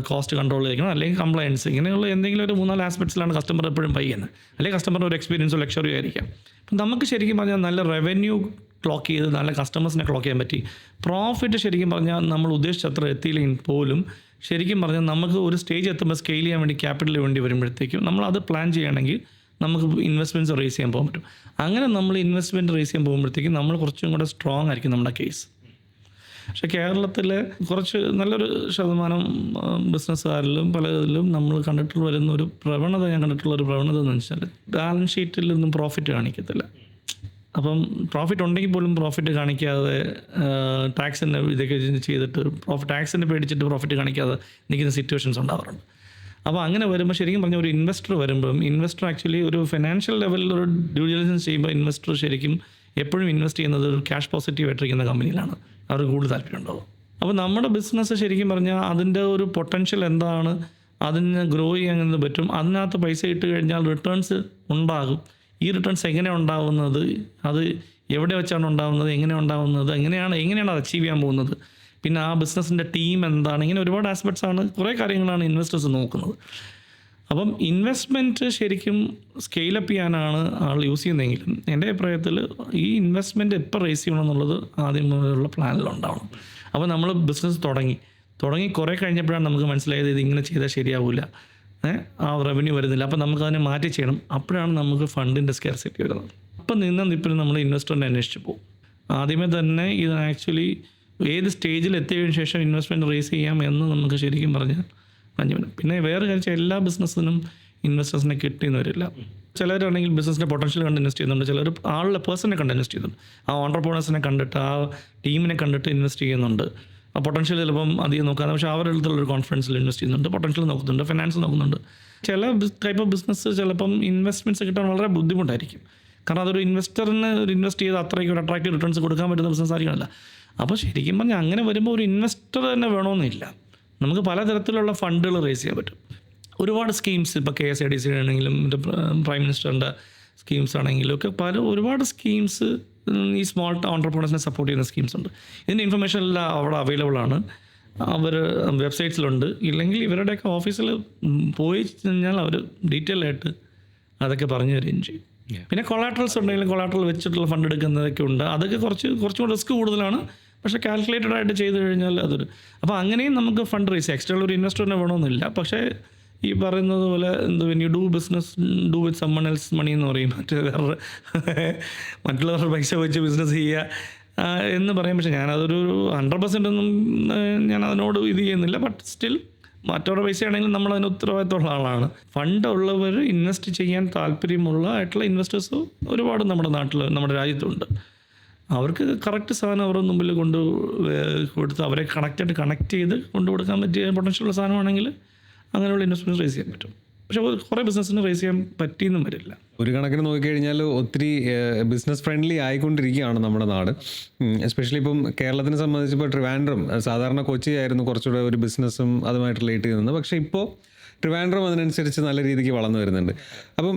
കോസ്റ്റ് കൺട്രോൾ ചെയ്യണം, അല്ലെങ്കിൽ കംപ്ലയൻസ്, ഇങ്ങനെയുള്ള എന്തെങ്കിലും ഒരു 3-4 ആസ്പെക്ട്സിലാണ് കസ്റ്റമർ എപ്പോഴും പൈ ചെയ്യുന്നത്. അല്ലെങ്കിൽ കസ്റ്റമറിൻ്റെ ഒരു എക്സ്പീരിയൻസോ ലക്ഷറിയോ ആയിരിക്കാം. അപ്പം നമുക്ക് ശരിക്കും പറഞ്ഞാൽ നല്ല റവന്യൂ ക്ലോക്ക് ചെയ്ത് നല്ല കസ്റ്റമേഴ്സിനെ ക്ലോക്ക് ചെയ്യാൻ പറ്റി. പ്രോഫിറ്റ് ശരിക്കും പറഞ്ഞാൽ നമ്മൾ ഉദ്ദേശിച്ചത്ര എത്തിയില്ലെങ്കിൽ പോലും ശരിക്കും പറഞ്ഞാൽ നമുക്ക് ഒരു സ്റ്റേജ് എത്തുമ്പോൾ സ്കെയിൽ ചെയ്യാൻ വേണ്ടി ക്യാപിറ്റൽ വേണ്ടി വരുമ്പോഴത്തേക്കും നമ്മളത് പ്ലാൻ ചെയ്യുകയാണെങ്കിൽ നമുക്ക് ഇൻവെസ്റ്റ്മെൻറ്റ്സ് റേസ് ചെയ്യാൻ പോകാൻ പറ്റും. അങ്ങനെ നമ്മൾ ഇൻവെസ്റ്റ്മെൻറ്റ് റേസ് ചെയ്യാൻ പോകുമ്പോഴത്തേക്കും നമ്മൾ കുറച്ചും കൂടെ സ്ട്രോങ് ആയിരിക്കും നമ്മുടെ കേസ്. പക്ഷേ കേരളത്തിൽ കുറച്ച് നല്ലൊരു ശതമാനം ബിസിനസ്സുകാരിലും പലതിലും നമ്മൾ കണ്ടിട്ടുള്ള വരുന്ന ഒരു പ്രവണത, ഞാൻ കണ്ടിട്ടുള്ള ഒരു പ്രവണത എന്ന് വെച്ചാൽ ബാലൻസ് ഷീറ്റിൽ നിന്നും പ്രോഫിറ്റ് കാണിക്കത്തില്ല. അപ്പം പ്രോഫിറ്റ് ഉണ്ടെങ്കിൽ പോലും പ്രോഫിറ്റ് കാണിക്കാതെ ടാക്സിൻ്റെ ഇതൊക്കെ ചെയ്തിട്ട് ടാക്സിൻ്റെ പേടിച്ചിട്ട് പ്രോഫിറ്റ് കാണിക്കാതെ നിൽക്കുന്ന സിറ്റുവേഷൻസ് ഉണ്ടാവാറുണ്ട്. അപ്പോൾ അങ്ങനെ വരുമ്പോൾ ശരിക്കും പറഞ്ഞാൽ ഒരു ഇൻവെസ്റ്റർ വരുമ്പം ഇൻവെസ്റ്റർ ആക്ച്വലി ഒരു ഫിനാൻഷ്യൽ ലെവലിൽ ഒരു ഡ്യൂ ഡിലിജൻസ് ചെയ്യുമ്പോൾ ഇൻവെസ്റ്റർ ശരിക്കും എപ്പോഴും ഇൻവെസ്റ്റ് ചെയ്യുന്നത് ഒരു ക്യാഷ് പോസിറ്റീവ് ആയിട്ടിരിക്കുന്ന കമ്പനിയിലാണ് അവർക്ക് കൂടുതൽ താല്പര്യം ഉണ്ടാവും. അപ്പോൾ നമ്മുടെ ബിസിനസ് ശരിക്കും പറഞ്ഞാൽ അതിൻ്റെ ഒരു പൊട്ടൻഷ്യൽ എന്താണ്, അതിന് ഗ്രോ ചെയ്യാൻ പറ്റും, അതിനകത്ത് പൈസ ഇട്ട് കഴിഞ്ഞാൽ റിട്ടേൺസ് ഉണ്ടാകും. ഈ റിട്ടേൺസ് എങ്ങനെ ഉണ്ടാവുന്നത്, അത് എവിടെ വെച്ചാണ് ഉണ്ടാകുന്നത്, എങ്ങനെ ഉണ്ടാകുന്നത്, എങ്ങനെയാണ് അത് അച്ചീവ് ചെയ്യാൻ പോകുന്നത്, പിന്നെ ആ ബിസിനസ്സിൻ്റെ ടീം എന്താണ്, ഇങ്ങനെ ഒരുപാട് ആസ്പെക്ട്സ് ആണ്, കുറേ കാര്യങ്ങളാണ് ഇൻവെസ്റ്റേഴ്സ് നോക്കുന്നത്. അപ്പം ഇൻവെസ്റ്റ്മെൻറ്റ് ശരിക്കും സ്കെയിലപ്പ് ചെയ്യാനാണ് ആൾ യൂസ് ചെയ്യുന്നതെങ്കിലും എൻ്റെ അഭിപ്രായത്തിൽ ഈ ഇൻവെസ്റ്റ്മെൻറ്റ് എപ്പോൾ റേസ് ചെയ്യണം എന്നുള്ളത് ആദ്യം മുതലുള്ള പ്ലാനിലുണ്ടാവണം. അപ്പോൾ നമ്മൾ ബിസിനസ് തുടങ്ങി കുറേ കഴിഞ്ഞപ്പോഴാണ് നമുക്ക് മനസ്സിലായത് ഇത് ഇങ്ങനെ ചെയ്താൽ ശരിയാവില്ല, ആ റവന്യൂ വരുന്നില്ല, അപ്പോൾ നമുക്കതിനെ മാറ്റി ചെയ്യണം. അപ്പോഴാണ് നമുക്ക് ഫണ്ടിൻ്റെ സ്കാർസിറ്റി വരുന്നത്. അപ്പം നിന്നിപ്പോൾ നമ്മൾ ഇൻവെസ്റ്ററിനെ അന്വേഷിച്ച് പോകും. ആദ്യമേ തന്നെ ഇത് ആക്ച്വലി ഏത് സ്റ്റേജിൽ എത്തിയതിനു ശേഷം ഇൻവെസ്റ്റ്മെൻറ്റ് റേസ് ചെയ്യാം എന്ന് നമുക്ക് ശരിക്കും പറഞ്ഞാൽ പിന്നെ വേറെ കാര്യം എല്ലാ ബിസിനസ്സിനും ഇൻവെസ്റ്റേഴ്സിനെ കിട്ടിയെന്ന് വരില്ല. ചിലരാണെങ്കിൽ ബിസിനസ്സിൻ്റെ പൊട്ടൻഷ്യൽ കണ്ട് ഇൻവെസ്റ്റ് ചെയ്യുന്നുണ്ട്, ചിലർ ആളുടെ പേഴ്സണെ കണ്ട് ഇൻവെസ്റ്റ് ചെയ്യുന്നുണ്ട്. ആ ഓൺടർപ്രണേഴ്സിനെ കണ്ടിട്ട് ആ ടീമിനെ കണ്ടിട്ട് ഇൻവെസ്റ്റ് ചെയ്യുന്നുണ്ട്. ആ പൊട്ടൻഷ്യൽ ചിലപ്പം അധികം നോക്കാതെ പക്ഷേ അവരുടെ അടുത്തുള്ളൊരു കോൺഫിഡൻസിൽ ഇൻവെസ്റ്റ് ചെയ്യുന്നുണ്ട്, പൊട്ടൻഷ്യൽ നോക്കുന്നുണ്ട്, ഫിനാൻസ് നോക്കുന്നുണ്ട്. ചില ടൈപ്പ് ഓഫ് ബിസിനസ് ചിലപ്പം ഇൻവെസ്റ്റ്മെൻറ്റ്സ് കിട്ടാൻ വളരെ ബുദ്ധിമുട്ടായിരിക്കും. കാരണം അതൊരു ഇൻവെസ്റ്ററിന് ഒരു ഇൻവെസ്റ്റ് ചെയ്ത് അത്രയ്ക്ക് ഒരു അട്രാക്റ്റീവ് റിട്ടേൺസ് കൊടുക്കാൻ പറ്റുന്ന ബിസിനസ് ആയിരിക്കണമല്ല. അപ്പോൾ ശരിക്കും പറഞ്ഞാൽ അങ്ങനെ വരുമ്പോൾ ഒരു ഇൻവെസ്റ്റർ തന്നെ വേണമെന്നില്ല. നമുക്ക് പലതരത്തിലുള്ള ഫണ്ടുകൾ റേസ് ചെയ്യാൻ പറ്റും. ഒരുപാട് സ്കീംസ് ഇപ്പോൾ KSIDC ആണെങ്കിലും പ്രൈം മിനിസ്റ്ററിൻ്റെ സ്കീംസ് ആണെങ്കിലും ഒക്കെ ഒരുപാട് സ്കീംസ് ഈ സ്മോൾ ഓൺടർപ്രണേഴ്സിനെ സപ്പോർട്ട് ചെയ്യുന്ന സ്കീംസ് ഉണ്ട്. ഇതിൻ്റെ ഇൻഫർമേഷൻ എല്ലാം അവിടെ അവൈലബിൾ ആണ്, അവർ വെബ്സൈറ്റ്സിലുണ്ട്. ഇല്ലെങ്കിൽ ഇവരുടെയൊക്കെ ഓഫീസിൽ പോയി കഴിഞ്ഞാൽ അവർ ഡീറ്റെയിൽ ആയിട്ട് അതൊക്കെ പറഞ്ഞു തരികയും ചെയ്യും. പിന്നെ കൊളാട്രൽസ് ഉണ്ടെങ്കിലും കൊളാട്രൽ വെച്ചിട്ടുള്ള ഫണ്ട് എടുക്കുന്നതൊക്കെ ഉണ്ട്. അതൊക്കെ കുറച്ചുകൂടി റിസ്ക് കൂടുതലാണ്, പക്ഷേ കാൽക്കുലേറ്റഡ് ആയിട്ട് ചെയ്ത് കഴിഞ്ഞാൽ അതൊരു അപ്പോൾ അങ്ങനെയും നമുക്ക് ഫണ്ട് റേസ് എക്സ്ട്രാ ഉള്ള ഒരു ഇൻവെസ്റ്ററിനെ വേണമെന്നില്ല. പക്ഷേ ഈ പറയുന്നത് പോലെ when you do business do with someone else money എന്ന് പറയും, മറ്റുള്ളവരുടെ പൈസ വെച്ച് ബിസിനസ് ചെയ്യുക എന്ന് പറയും. പക്ഷേ ഞാനതൊരു 100% ഒന്നും ഞാൻ അതിനോട് ഇത് ചെയ്യുന്നില്ല. ബട്ട് സ്റ്റിൽ മറ്റവരുടെ പൈസയാണെങ്കിലും നമ്മളതിന് ഉത്തരവാദിത്തമുള്ള ആളാണ്. ഫണ്ട് ഉള്ളവർ ഇൻവെസ്റ്റ് ചെയ്യാൻ താല്പര്യമുള്ള ആയിട്ടുള്ള ഇൻവെസ്റ്റേഴ്സ് ഒരുപാട് നമ്മുടെ നാട്ടിൽ നമ്മുടെ രാജ്യത്തുണ്ട്. അവർക്ക് കറക്റ്റ് സാധനം അവരുടെ മുമ്പിൽ കൊടുത്ത് അവരെ കണക്ട് ചെയ്ത് കൊണ്ടുകൊടുക്കാൻ പറ്റിയ പൊട്ടൻഷ്യലുള്ള സാധനമാണെങ്കിൽ അങ്ങനെയുള്ള ഇൻവെസ്റ്റ്മെൻറ്റ് റേസ് ചെയ്യാൻ പറ്റും. പക്ഷേ കുറേ ബിസിനസ്സിന് റേസ് ചെയ്യാൻ പറ്റിയെന്നും വരില്ല. ഒരു കണക്കിന് നോക്കിക്കഴിഞ്ഞാൽ ഒത്തിരി ബിസിനസ് ഫ്രണ്ട്ലി ആയിക്കൊണ്ടിരിക്കുകയാണ് നമ്മുടെ നാട്. എസ്പെഷ്യലി ഇപ്പം കേരളത്തിനെ സംബന്ധിച്ച് ഇപ്പോൾ ട്രിവാൻഡ്രം, സാധാരണ കൊച്ചി ആയിരുന്നു കുറച്ചുകൂടെ ഒരു ബിസിനസ്സും അതുമായിട്ട് റിലേറ്റ് ചെയ്യുന്നത്. പക്ഷേ ഇപ്പോൾ ട്രിവാൻഡ്രം അതിനനുസരിച്ച് നല്ല രീതിക്ക് വളർന്നു വരുന്നുണ്ട്. അപ്പം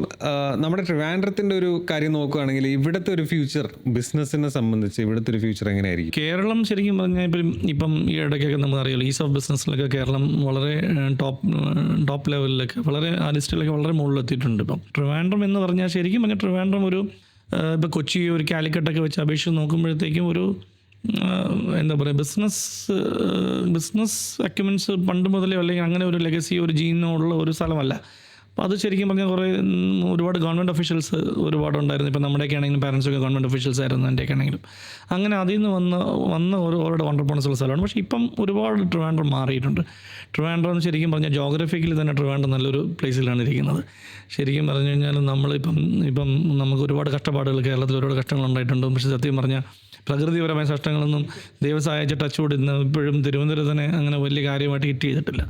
നമ്മുടെ ട്രിവാൻഡ്രത്തിൻ്റെ ഒരു കാര്യം നോക്കുകയാണെങ്കിൽ ഇവിടുത്തെ ഒരു ഫ്യൂച്ചർ ബിസിനസ്സിനെ സംബന്ധിച്ച് ഇവിടുത്തെ ഒരു ഫ്യൂച്ചർ എങ്ങനെയായിരിക്കും? കേരളം ശരിക്കും പറഞ്ഞാൽ ഇപ്പം ഈ ഇടയ്ക്കൊക്കെ നമുക്കറിയാലോ, ഈസ് ഓഫ് ബിസിനസ്സിലൊക്കെ കേരളം വളരെ ടോപ്പ് ലെവലിലൊക്കെ വളരെ ആ ലിസ്റ്റിലൊക്കെ വളരെ മുകളിലെത്തിയിട്ടുണ്ട്. ഇപ്പം ട്രിവാൻഡ്രം എന്ന് പറഞ്ഞാൽ ശരിക്കും പറഞ്ഞാൽ ട്രിവാൻഡ്രം ഒരു ഇപ്പോൾ കൊച്ചി ഒരു കാലിക്കട്ടൊക്കെ വെച്ച് അപേക്ഷിച്ച് നോക്കുമ്പോഴത്തേക്കും ഒരു എന്താ പറയുക ബിസിനസ് അക്യുമെൻസ് പണ്ട് മുതലേ അല്ലെങ്കിൽ അങ്ങനെ ഒരു ലെഗസി ഒരു ജീനുള്ള ഒരു സ്ഥലമല്ല. അപ്പോൾ അത് ശരിക്കും പറഞ്ഞാൽ ഒരുപാട് ഗവൺമെൻറ് ഒഫീഷ്യൽസ് ഒരുപാടുണ്ടായിരുന്നു. ഇപ്പോൾ നമ്മുടെയൊക്കെ ആണെങ്കിലും പാരൻസൊക്കെ ഗവൺമെൻറ് ഒഫീഷ്യൽസ് ആയിരുന്നു എൻ്റെയൊക്കെ ആണെങ്കിലും. അങ്ങനെ അതിൽ നിന്ന് വന്ന ഓരോരുടെ ഓൺടർപ്രണേഴ്സുള്ള സ്ഥലമാണ്. പക്ഷേ ഇപ്പം ഒരുപാട് ട്രിവാൻഡ്രം മാറിയിട്ടുണ്ട്. ട്രിവാൻഡ്രം ശരിക്കും പറഞ്ഞാൽ ജോഗ്രഫിക്കലി തന്നെ ട്രിവാൻഡ്രം നല്ലൊരു പ്ലേസിലാണ് ഇരിക്കുന്നത്. ശരിക്കും പറഞ്ഞു കഴിഞ്ഞാൽ ഇപ്പം നമുക്ക് ഒരുപാട് കഷ്ടപ്പാടുകൾ കേരളത്തിൽ ഒരുപാട് കഷ്ടങ്ങളുണ്ടായിട്ടുണ്ട്. പക്ഷേ സത്യം പറഞ്ഞാൽ പ്രകൃതിപരമായ കഷ്ടങ്ങളൊന്നും ദൈവം സഹായിച്ച് ടച്ച് കൊടുക്കുന്ന ഇപ്പോഴും തിരുവനന്തപുരത്തിനെ അങ്ങനെ വലിയ കാര്യമായിട്ട് ഹിറ്റ് ചെയ്തിട്ടില്ല.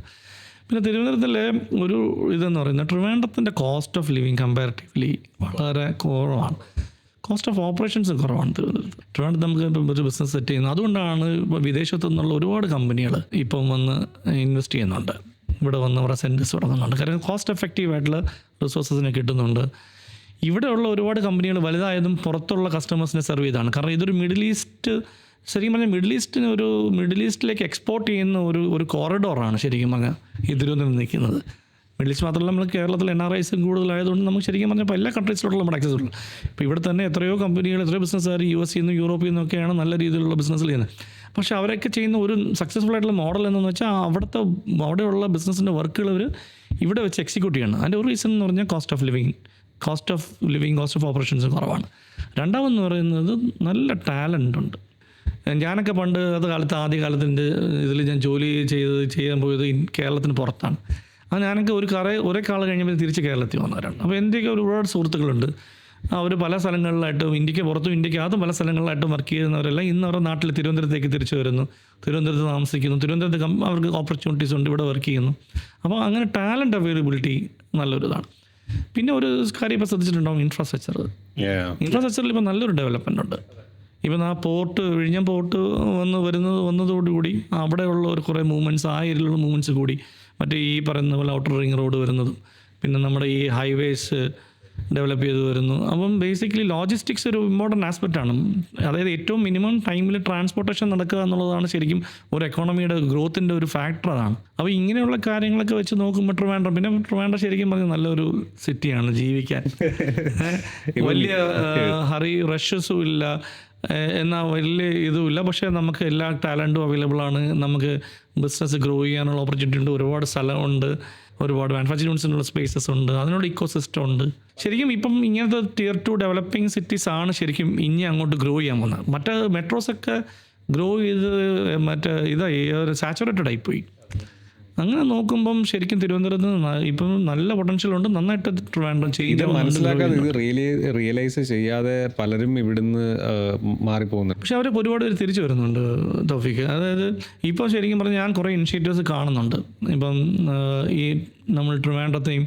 പിന്നെ തിരുവനന്തപുരത്തിലെ ഒരു ഇതെന്ന് പറയുന്നത് ട്രിവാൻഡ്രത്തിൻ്റെ കോസ്റ്റ് ഓഫ് ലിവിങ് കമ്പാരിറ്റീവ്ലി വളരെ കുറവാണ്. കോസ്റ്റ് ഓഫ് ഓപ്പറേഷൻസ് കുറവാണ് ട്രിവാൻഡ്രത്ത്. നമുക്ക് ഇപ്പം ഒരു ബിസിനസ് സെറ്റ് ചെയ്യുന്നത് അതുകൊണ്ടാണ് ഇപ്പോൾ വിദേശത്തു നിന്നുള്ള ഒരുപാട് കമ്പനികൾ ഇപ്പം വന്ന് ഇൻവെസ്റ്റ് ചെയ്യുന്നുണ്ട്, ഇവിടെ വന്ന് അവരുടെ സെൻറ്റേഴ്സ് തുടങ്ങുന്നുണ്ട്. കാരണം കോസ്റ്റ് എഫക്റ്റീവ് ആയിട്ടുള്ള റിസോഴ്സസിനെ കിട്ടുന്നുണ്ട്. ഇവിടെയുള്ള ഒരുപാട് കമ്പനികൾ വലുതായതും പുറത്തുള്ള കസ്റ്റമേഴ്സിനെ സെർവ് ചെയ്താണ്. കാരണം ഇതൊരു മിഡിൽ ഈസ്റ്റ്, ശരിക്കും പറഞ്ഞാൽ മിഡിൽ ഈസ്റ്റിലേക്ക് എക്സ്പോർട്ട് ചെയ്യുന്ന ഒരു കോറിഡോറാണ് ശരിക്കും പറഞ്ഞാൽ ഈ തിരുവനന്തപുരം നിൽക്കുന്നത്. മിഡിൽ ഈസ്റ്റ് മാത്രമല്ല, നമ്മൾ കേരളത്തിൽ NRIs കൂടുതലായതുകൊണ്ട് നമുക്ക് ശരിക്കും പറഞ്ഞാൽ ഇപ്പോൾ എല്ലാ കൺട്രീസിലോട്ടുള്ള നമ്മുടെ ആക്സസ് ഉള്ളൂ. ഇപ്പോൾ ഇവിടെ തന്നെ എത്രയോ കമ്പനികൾ, എത്രയോ ബിസിനസ്സുകാർ US നിന്നും യൂറോപ്പിൽ നിന്നൊക്കെയാണ് നല്ല രീതിയിലുള്ള ബിസിനസ്സിൽ ചെയ്യുന്നത്. പക്ഷേ അവരൊക്കെ ചെയ്യുന്ന ഒരു സക്സസ്ഫുൾ ആയിട്ടുള്ള മോഡൽ എന്ന് വെച്ചാൽ അവിടെയുള്ള ബിസിനസ്സിൻ്റെ വർക്കുകൾ അവർ ഇവിടെ വെച്ച് എക്സിക്യൂട്ട് ചെയ്യണം. അതിൻ്റെ ഒരു റീസൺ എന്ന് പറഞ്ഞാൽ cost of living cost of operations കുറവാണ്. രണ്ടാമെന്ന് പറയുന്നത് നല്ല ടാലൻ്റ് ഉണ്ട്. ഞാനൊക്കെ പണ്ട് ആദ്യ കാലത്തിൻ്റെ ഇതിൽ ഞാൻ ജോലി ചെയ്യാൻ പോയത് കേരളത്തിന് പുറത്താണ്. അപ്പോൾ ഞാനൊക്കെ ഒരേ കാലം കഴിഞ്ഞപ്പോൾ തിരിച്ച് കേരളത്തിൽ വന്നവരാണ്. അപ്പോൾ എൻ്റെയൊക്കെ ഒരുപാട് സുഹൃത്തുക്കളുണ്ട്. അവർ പല സ്ഥലങ്ങളിലായിട്ടും ഇന്ത്യക്ക് പുറത്തും ഇന്ത്യക്കകത്തും പല സ്ഥലങ്ങളിലായിട്ടും വർക്ക് ചെയ്യുന്നവരെല്ലാം ഇന്ന് അവരുടെ നാട്ടിൽ തിരുവനന്തപുരത്തേക്ക് തിരിച്ചു വരുന്നു, തിരുവനന്തപുരത്ത് താമസിക്കുന്നു, തിരുവനന്തപുരത്ത് അവർക്ക് ഓപ്പർച്യൂണിറ്റീസ് ഉണ്ട്, ഇവിടെ വർക്ക് ചെയ്യുന്നു. അപ്പോൾ അങ്ങനെ ടാലൻറ്റ് അവൈലബിലിറ്റി നല്ലൊരിതാണ്. പിന്നെ ഒരു കാര്യം ഇപ്പോൾ ശ്രദ്ധിച്ചിട്ടുണ്ടാവും, ഇൻഫ്രാസ്ട്രക്ചറിൽ ഇപ്പോൾ നല്ലൊരു ഡെവലപ്മെൻ്റ് ഉണ്ട്. ഇപ്പം ആ വിഴിഞ്ഞം പോർട്ട് വന്നതോടുകൂടി അവിടെയുള്ള ഒരു കുറേ മൂവ്മെൻറ്റ്സ്, ആ ഏരിയയിലുള്ള മൂവ്മെൻറ്റ്സ് കൂടി, മറ്റേ ഈ പറയുന്ന പോലെ ഔട്ടർ റിംഗ് റോഡ് വരുന്നതും പിന്നെ നമ്മുടെ ഈ ഹൈവേസ് ഡെവലപ്പ് ചെയ്ത് വരുന്നു. അപ്പം ബേസിക്കലി ലോജിസ്റ്റിക്സ് ഒരു ഇമ്പോർട്ടൻ്റ് ആസ്പെക്റ്റാണ്. അതായത് ഏറ്റവും മിനിമം ടൈമിൽ ട്രാൻസ്പോർട്ടേഷൻ നടക്കുക എന്നുള്ളതാണ് ശരിക്കും ഒരു എക്കോണമിയുടെ ഗ്രോത്തിൻ്റെ ഒരു ഫാക്ടർ അതാണ്. അപ്പോൾ ഇങ്ങനെയുള്ള കാര്യങ്ങളൊക്കെ വെച്ച് നോക്കുമ്പോൾ ട്രിവാൻഡ്രം ശരിക്കും പറഞ്ഞാൽ നല്ലൊരു സിറ്റിയാണ് ജീവിക്കാൻ. വലിയ റഷസും ഇല്ല, എന്നാൽ വലിയ ഇതുമില്ല. പക്ഷേ നമുക്ക് എല്ലാ ടാലൻറ്റും അവൈലബിൾ ആണ്. നമുക്ക് ബിസിനസ് ഗ്രോ ചെയ്യാനുള്ള ഓപ്പർച്യൂണിറ്റി ഉണ്ട്, ഒരുപാട് സ്ഥലമുണ്ട്, ഒരുപാട് മാനുഫാക്ചറിംഗ് യൂണിറ്റ്സിനുള്ള സ്പേസസ് ഉണ്ട്, അതിനുള്ള ഇക്കോ സിസ്റ്റം ഉണ്ട്. ശരിക്കും ഇപ്പം ഇങ്ങനത്തെ Tier 2 ഡെവലപ്പിംഗ് സിറ്റീസ് ആണ് ശരിക്കും ഇനി അങ്ങോട്ട് ഗ്രോ ചെയ്യാൻ പോകുന്നത്. മറ്റേ മെട്രോസൊക്കെ ഗ്രോ ചെയ്ത് ഒരു സാച്ചുറേറ്റഡ് ആയിപ്പോയി. അങ്ങനെ നോക്കുമ്പം ശരിക്കും തിരുവനന്തപുരത്ത് ഇപ്പം നല്ല പൊട്ടൻഷ്യൽ ഉണ്ട്, നന്നായിട്ട് ട്രിവാൻഡ്രം ഇത് ചെയ്ത് മനസ്സിലാക്കാതെ ഇത് റിയലൈസ് ചെയ്യാതെ പലരും ഇവിടുന്ന് മാറിപ്പോകുന്നുണ്ട്. പക്ഷെ അവരൊക്കെ ഒരുപാട് പേര് തിരിച്ചു വരുന്നുണ്ട് തൗഫീക്ക്. അതായത് ഇപ്പോൾ ശരിക്കും പറഞ്ഞാൽ ഞാൻ കുറേ ഇനിഷ്യേറ്റീവ്സ് കാണുന്നുണ്ട്. ഇപ്പം ഈ നമ്മൾ ട്രിവാൻഡ്രത്തെയും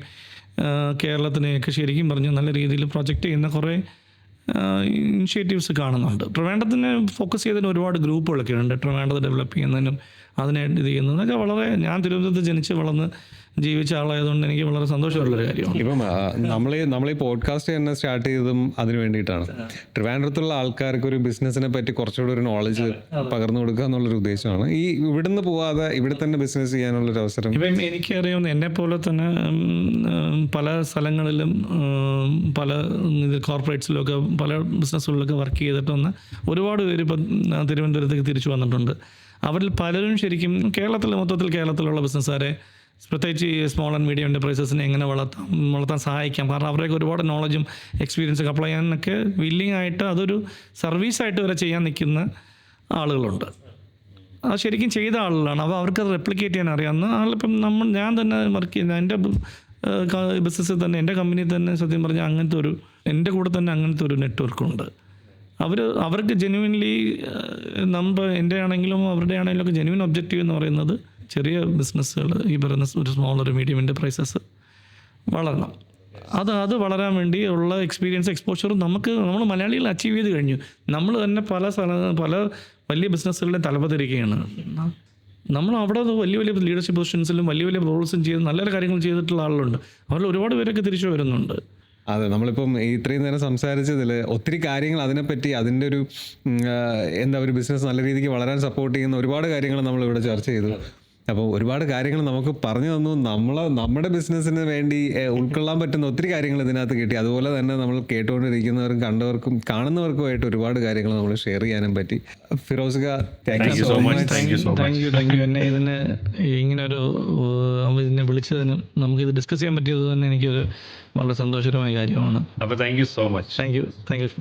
കേരളത്തിനെയൊക്കെ ശരിക്കും പറഞ്ഞ് നല്ല രീതിയിൽ പ്രൊജക്റ്റ് ചെയ്യുന്ന കുറേ ഇനിഷ്യേറ്റീവ്സ് കാണുന്നുണ്ട്. ട്രിവാൻഡ്രത്തിനെ ഫോക്കസ് ചെയ്തതിന് ഒരുപാട് ഗ്രൂപ്പുകളൊക്കെ ഉണ്ട്. ട്രിവാൻഡ്രത്തെ ഡെവലപ്പ് ചെയ്യുന്നതിനും അതിനെ ഇത് ചെയ്യുന്നതൊക്കെ വളരെ, ഞാൻ തിരുവനന്തപുരത്ത് ജനിച്ച് വളർന്ന് ജീവിച്ച ആളായതുകൊണ്ട് എനിക്ക് വളരെ സന്തോഷമുള്ളൊരു കാര്യമാണ്. ഇപ്പം നമ്മളീ പോഡ്കാസ്റ്റ് തന്നെ സ്റ്റാർട്ട് ചെയ്തതും അതിന് വേണ്ടിയിട്ടാണ്. ട്രിവാൻഡ്രത്തുള്ള ആൾക്കാർക്ക് ഒരു ബിസിനസ്സിനെ പറ്റി കുറച്ചുകൂടി ഒരു നോളജ് പകർന്നു കൊടുക്കുക എന്നുള്ളൊരു ഉദ്ദേശമാണ്. ഈ ഇവിടുന്ന് പോവാതെ ഇവിടെ തന്നെ ബിസിനസ് ചെയ്യാനുള്ളൊരു അവസരം. ഇപ്പം എനിക്കറിയാവുന്ന എന്നെ പോലെ തന്നെ പല സ്ഥലങ്ങളിലും പല കോർപ്പറേറ്റ്സിലൊക്കെ പല ബിസിനസ്സുകളിലൊക്കെ വർക്ക് ചെയ്തിട്ട് വന്ന് ഒരുപാട് പേര് ഇപ്പം തിരുവനന്തപുരത്തേക്ക് തിരിച്ചു വന്നിട്ടുണ്ട്. അവരിൽ പലരും ശരിക്കും കേരളത്തിലുള്ള ബിസിനസ്സുകാരെ, പ്രത്യേകിച്ച് ഈ സ്മോൾ ആൻഡ് മീഡിയം എൻ്റർപ്രൈസസിനെ എങ്ങനെ വളർത്താൻ സഹായിക്കാം. കാരണം അവരൊക്കെ ഒരുപാട് നോളജും എക്സ്പീരിയൻസൊക്കെ അപ്ലൈ ചെയ്യാനൊക്കെ വില്ലിങ് ആയിട്ട് അതൊരു സർവീസായിട്ട് വരെ ചെയ്യാൻ നിൽക്കുന്ന ആളുകളുണ്ട്. അത് ശരിക്കും ചെയ്ത ആളുകളാണ്. അപ്പോൾ അവർക്കത് റെപ്ലിക്കേറ്റ് ചെയ്യാൻ അറിയാവുന്ന ആളിപ്പം ഞാൻ തന്നെ വർക്ക് ചെയ്യുന്ന എൻ്റെ ബിസിനസ്സിൽ തന്നെ, എൻ്റെ കമ്പനിയിൽ തന്നെ സത്യം പറഞ്ഞാൽ എൻ്റെ കൂടെ തന്നെ അങ്ങനത്തെ ഒരു നെറ്റ്വർക്കുണ്ട്. അവർക്ക് ജെന്യുവൻലി എൻ്റെ ആണെങ്കിലും അവരുടെ ആണെങ്കിലും ഒക്കെ ജെന്യുവൻ ഒബ്ജക്റ്റീവ് എന്ന് പറയുന്നത് ചെറിയ ബിസിനസ്സുകൾ, ഈ പറയുന്ന ഒരു സ്മോൾ ഒരു മീഡിയം എൻ്റർപ്രൈസസ് വളരണം. അത് വളരാൻ വേണ്ടി ഉള്ള എക്സ്പോഷറും നമ്മൾ മലയാളികൾ അച്ചീവ് ചെയ്ത് കഴിഞ്ഞു. നമ്മൾ തന്നെ പല വലിയ ബിസിനസ്സുകളുടെ തലപ്പത്തിരിക്കുകയാണ്. നമ്മൾ അവിടെ വലിയ ലീഡർഷിപ്പ് പൊസിഷൻസിലും വലിയ റോൾസും ചെയ്ത് നല്ല കാര്യങ്ങൾ ചെയ്തിട്ടുള്ള ആളുകളുണ്ട്. അവരിൽ ഒരുപാട് പേരൊക്കെ തിരിച്ചു വരുന്നുണ്ട്. അതെ, നമ്മളിപ്പം ഇത്രയും നേരം സംസാരിച്ചതിൽ ഒത്തിരി കാര്യങ്ങൾ അതിനെപ്പറ്റി, അതിൻ്റെ ഒരു ഒരു ബിസിനസ് നല്ല രീതിക്ക് വളരാൻ സപ്പോർട്ട് ചെയ്യുന്ന ഒരുപാട് കാര്യങ്ങൾ നമ്മളിവിടെ ചർച്ച ചെയ്തു. അപ്പോൾ ഒരുപാട് കാര്യങ്ങൾ നമുക്ക് പറഞ്ഞു തന്നു. നമ്മുടെ ബിസിനസ്സിന് വേണ്ടി ഉൾക്കൊള്ളാൻ പറ്റുന്ന ഒത്തിരി കാര്യങ്ങൾ ഇതിനകത്ത് കിട്ടി. അതുപോലെ തന്നെ നമ്മൾ കേട്ടുകൊണ്ടിരിക്കുന്നവർക്കും കണ്ടവർക്കും കാണുന്നവർക്കുമായിട്ട് ഒരുപാട് കാര്യങ്ങൾ നമ്മൾ ഷെയർ ചെയ്യാനും പറ്റി. Firoz Kha, thank you so much. എന്നെ ഇതിനെ വിളിച്ചതിനും നമുക്കിത് ഡിസ്കസ് ചെയ്യാൻ പറ്റിയത് തന്നെ എനിക്കൊരു വളരെ സന്തോഷകരമായ കാര്യമാണ്. അപ്പോൾ thank you so much. Thank you.